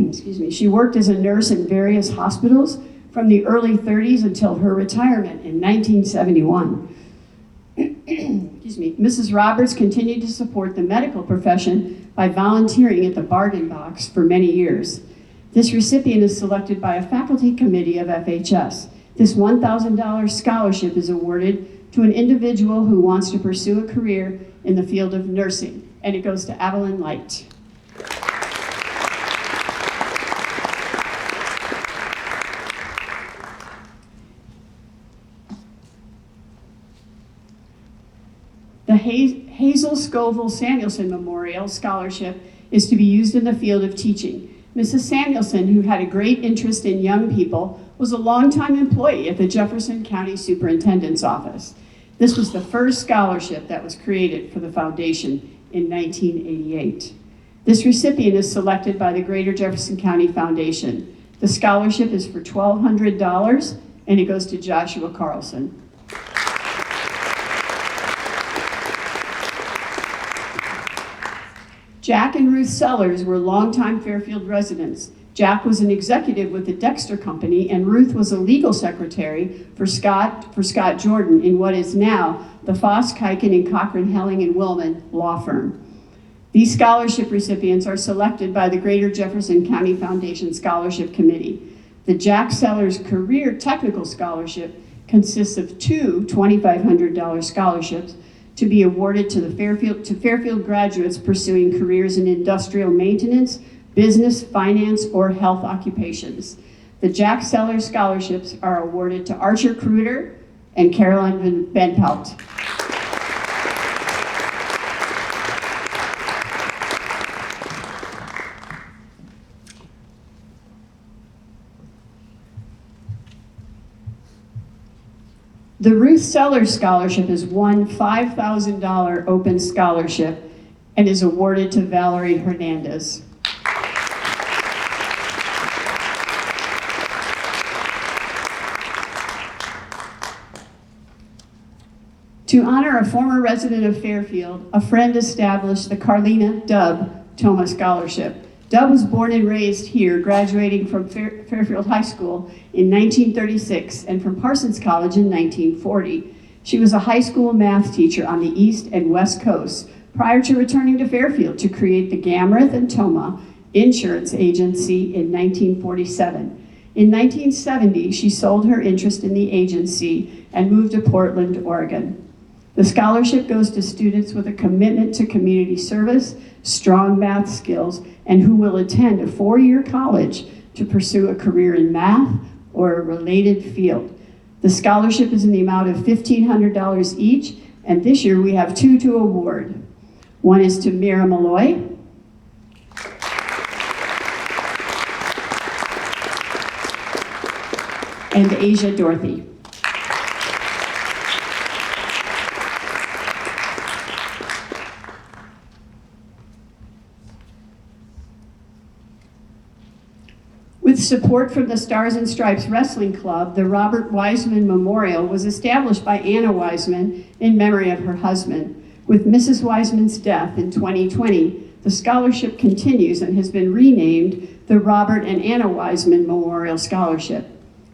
S10: Excuse me. She worked as a nurse in various hospitals from the early 30s until her retirement in 1971. Excuse me. Mrs. Roberts continued to support the medical profession by volunteering at the Bargain Box for many years. This recipient is selected by a faculty committee of FHS. This $1,000 scholarship is awarded to an individual who wants to pursue a career in the field of nursing, and it goes to Evelyn Light. The Hazel Scoville Samuelson Memorial Scholarship is to be used in the field of teaching. Mrs. Samuelson, who had a great interest in young people, was a longtime employee at the Jefferson County Superintendent's Office. This was the first scholarship that was created for the foundation in 1988. This recipient is selected by the Greater Jefferson County Foundation. The scholarship is for $1,200, and it goes to Joshua Carlson. Jack and Ruth Sellers were longtime Fairfield residents. Jack was an executive with the Dexter Company, and Ruth was a legal secretary for Scott Jordan in what is now the Foss, Kiken, and Cochran, Helling, and Willman law firm. These scholarship recipients are selected by the Greater Jefferson County Foundation Scholarship Committee. The Jack Sellers Career Technical Scholarship consists of two $2,500 scholarships to be awarded to Fairfield graduates pursuing careers in industrial maintenance, business, finance, or health occupations. The Jack Sellers scholarships are awarded to Archer Kruder and Caroline Van Pelt. The Ruth Sellers Scholarship is one $5,000 open scholarship and is awarded to Valerie Hernandez. To honor a former resident of Fairfield, a friend established the Carlina Dubb Toma Scholarship. Dubb was born and raised here, graduating from Fairfield High School in 1936 and from Parsons College in 1940. She was a high school math teacher on the East and West Coasts prior to returning to Fairfield to create the Gamreth and Toma Insurance Agency in 1947. In 1970, she sold her interest in the agency and moved to Portland, Oregon. The scholarship goes to students with a commitment to community service, strong math skills, and who will attend a 4-year college to pursue a career in math or a related field. The scholarship is in the amount of $1,500 each, and this year we have two to award. One is to Mira Malloy, and Asia Dorothy. With support from the Stars and Stripes Wrestling Club, the Robert Wiseman Memorial was established by Anna Wiseman in memory of her husband. With Mrs. Wiseman's death in 2020, the scholarship continues and has been renamed the Robert and Anna Wiseman Memorial Scholarship.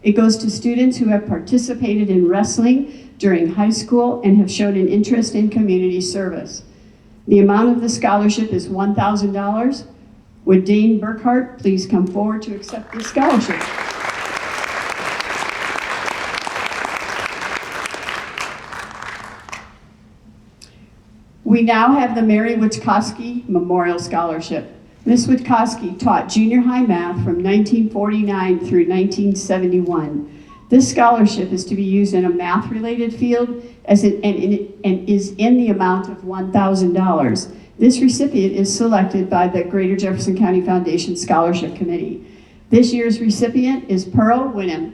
S10: It goes to students who have participated in wrestling during high school and have shown an interest in community service. The amount of the scholarship is $1,000. Would Dane Burkhart please come forward to accept this scholarship? We now have the Mary Witkowski Memorial Scholarship. Ms. Witkowski taught junior high math from 1949 through 1971. This scholarship is to be used in a math-related field and is in the amount of $1,000. This recipient is selected by the Greater Jefferson County Foundation Scholarship Committee. This year's recipient is Pearl Winham.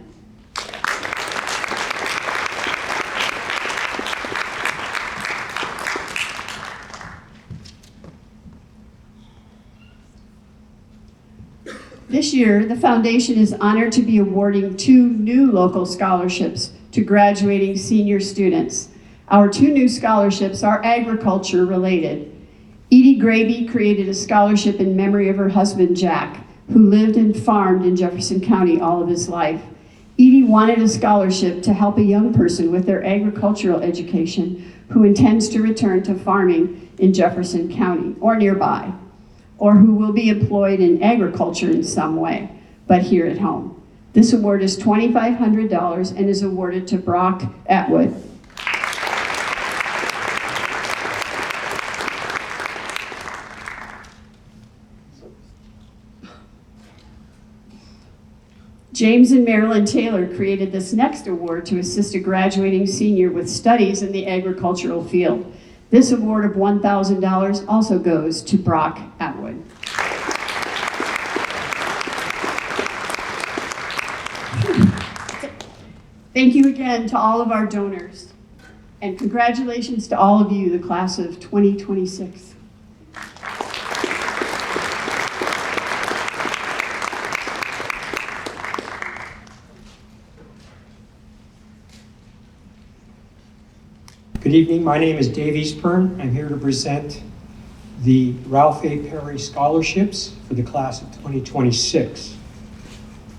S10: This year, the foundation is honored to be awarding 2 new local scholarships to graduating senior students. Our 2 new scholarships are agriculture related. Edie Graby created a scholarship in memory of her husband, Jack, who lived and farmed in Jefferson County all of his life. Edie wanted a scholarship to help a young person with their agricultural education who intends to return to farming in Jefferson County or nearby, or who will be employed in agriculture in some way, but here at home. This award is $2,500 and is awarded to Brock Atwood. James and Marilyn Taylor created this next award to assist a graduating senior with studies in the agricultural field. This award of $1,000 also goes to Brock Atwood. Thank you again to all of our donors, and congratulations to all of you, the class of 2026.
S9: Good evening, my name is Dave Eastburn. I'm here to present the Ralph A. Perry Scholarships for the class of 2026.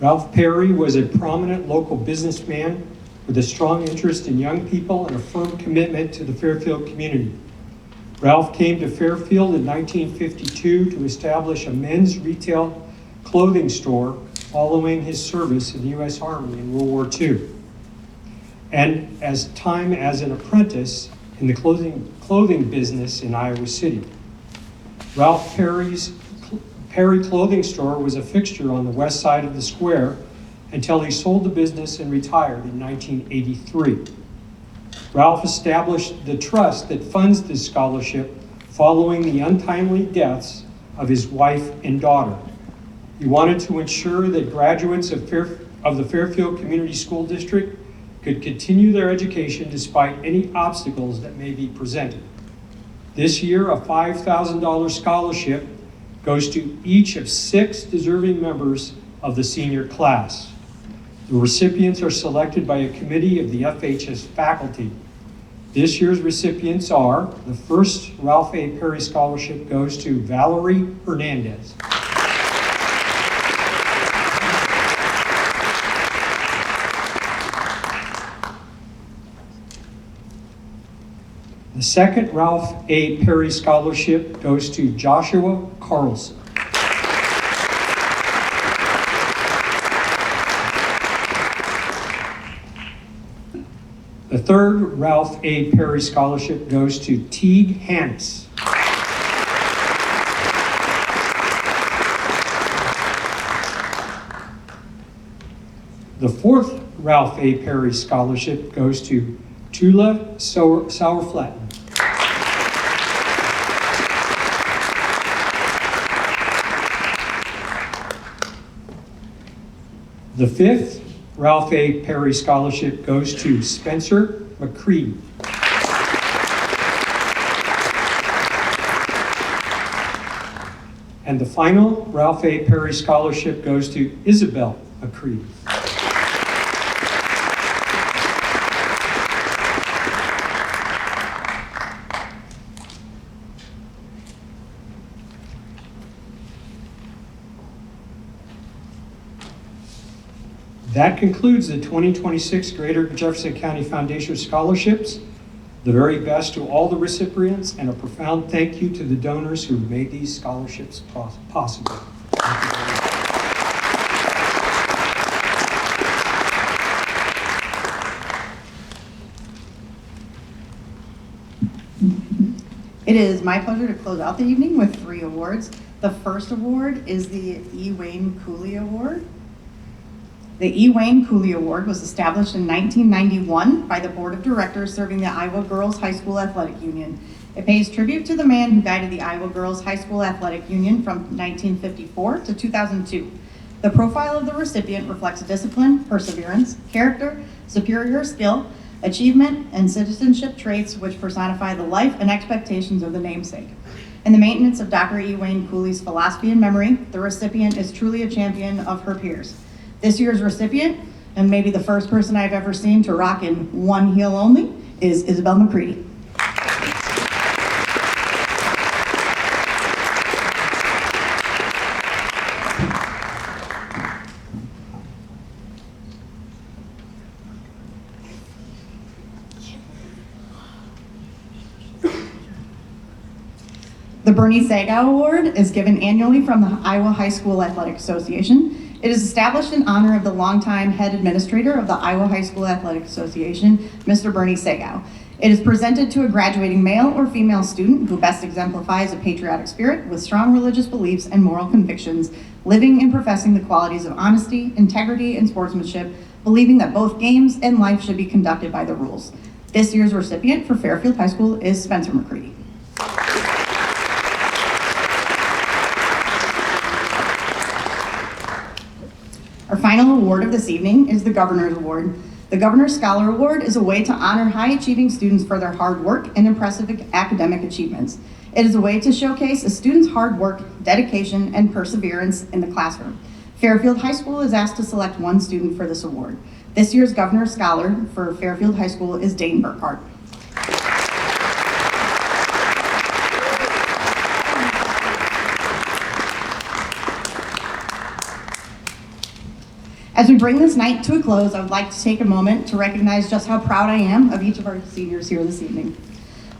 S9: Ralph Perry was a prominent local businessman with a strong interest in young people and a firm commitment to the Fairfield community. Ralph came to Fairfield in 1952 to establish a men's retail clothing store following his service in the U.S. Army in World War II. And as an apprentice in the clothing business in Iowa City. Ralph Perry Clothing Store was a fixture on the west side of the square until he sold the business and retired in 1983. Ralph established the trust that funds this scholarship following the untimely deaths of his wife and daughter. He wanted to ensure that graduates of the Fairfield Community School District could continue their education despite any obstacles that may be presented. This year, a $5,000 scholarship goes to each of 6 deserving members of the senior class. The recipients are selected by a committee of the FHS faculty. This year's recipients are, the first Ralph A. Perry Scholarship goes to Valerie Hernandez. The second Ralph A. Perry Scholarship goes to Joshua Carlson. The third Ralph A. Perry Scholarship goes to Teague Hannis. The fourth Ralph A. Perry Scholarship goes to Tula Sauerflatten. The fifth Ralph A. Perry Scholarship goes to Spencer McCready. And the final Ralph A. Perry Scholarship goes to Isabel McCready. That concludes the 2026 Greater Jefferson County Foundation Scholarships. The very best to all the recipients, and a profound thank you to the donors who made these scholarships possible.
S3: It is my pleasure to close out the evening with 3 awards. The first award is the E. Wayne Cooley Award. The E. Wayne Cooley Award was established in 1991 by the Board of Directors serving the Iowa Girls High School Athletic Union. It pays tribute to the man who guided the Iowa Girls High School Athletic Union from 1954 to 2002. The profile of the recipient reflects discipline, perseverance, character, superior skill, achievement, and citizenship traits which personify the life and expectations of the namesake. In the maintenance of Dr. E. Wayne Cooley's philosophy and memory, the recipient is truly a champion of her peers. This year's recipient, and maybe the first person I've ever seen to rock in one heel only, is Isabel McCready. The Bernie Sagow Award is given annually from the Iowa High School Athletic Association. It is established in honor of the longtime head administrator of the Iowa High School Athletic Association, Mr. Bernie Sagow. It is presented to a graduating male or female student who best exemplifies a patriotic spirit with strong religious beliefs and moral convictions, living and professing the qualities of honesty, integrity, and sportsmanship, believing that both games and life should be conducted by the rules. This year's recipient for Fairfield High School is Spencer McCready. Our final award of this evening is the Governor's Award. The Governor's Scholar Award is a way to honor high-achieving students for their hard work and impressive academic achievements. It is a way to showcase a student's hard work, dedication, and perseverance in the classroom. Fairfield High School is asked to select one student for this award. This year's Governor's Scholar for Fairfield High School is Dane Burkhart. As we bring this night to a close, I would like to take a moment to recognize just how proud I am of each of our seniors here this evening.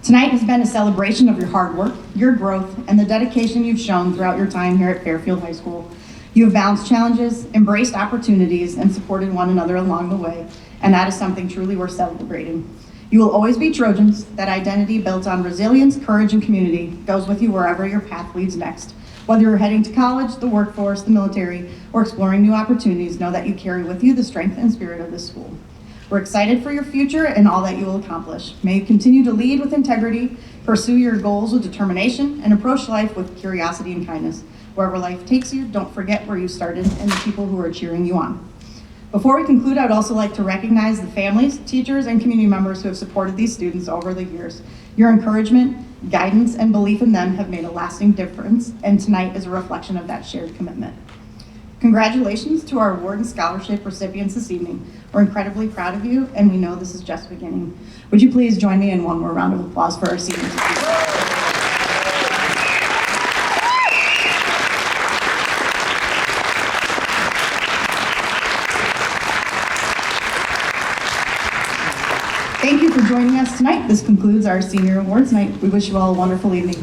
S3: Tonight has been a celebration of your hard work, your growth, and the dedication you've shown throughout your time here at Fairfield High School. You have balanced challenges, embraced opportunities, and supported one another along the way, and that is something truly worth celebrating. You will always be Trojans. That identity built on resilience, courage, and community goes with you wherever your path leads next. Whether you're heading to college, the workforce, the military, or exploring new opportunities, know that you carry with you the strength and spirit of this school. We're excited for your future and all that you will accomplish. May you continue to lead with integrity, pursue your goals with determination, and approach life with curiosity and kindness. Wherever life takes you, don't forget where you started and the people who are cheering you on. Before we conclude, I'd also like to recognize the families, teachers, and community members who have supported these students over the years. Your encouragement, guidance, and belief in them have made a lasting difference, and tonight is a reflection of that shared commitment. Congratulations to our award and scholarship recipients this evening. We're incredibly proud of you, and we know this is just beginning. Would you please join me in one more round of applause for our seniors? Thank you for joining us tonight. This concludes our senior awards night. We wish you all a wonderful evening.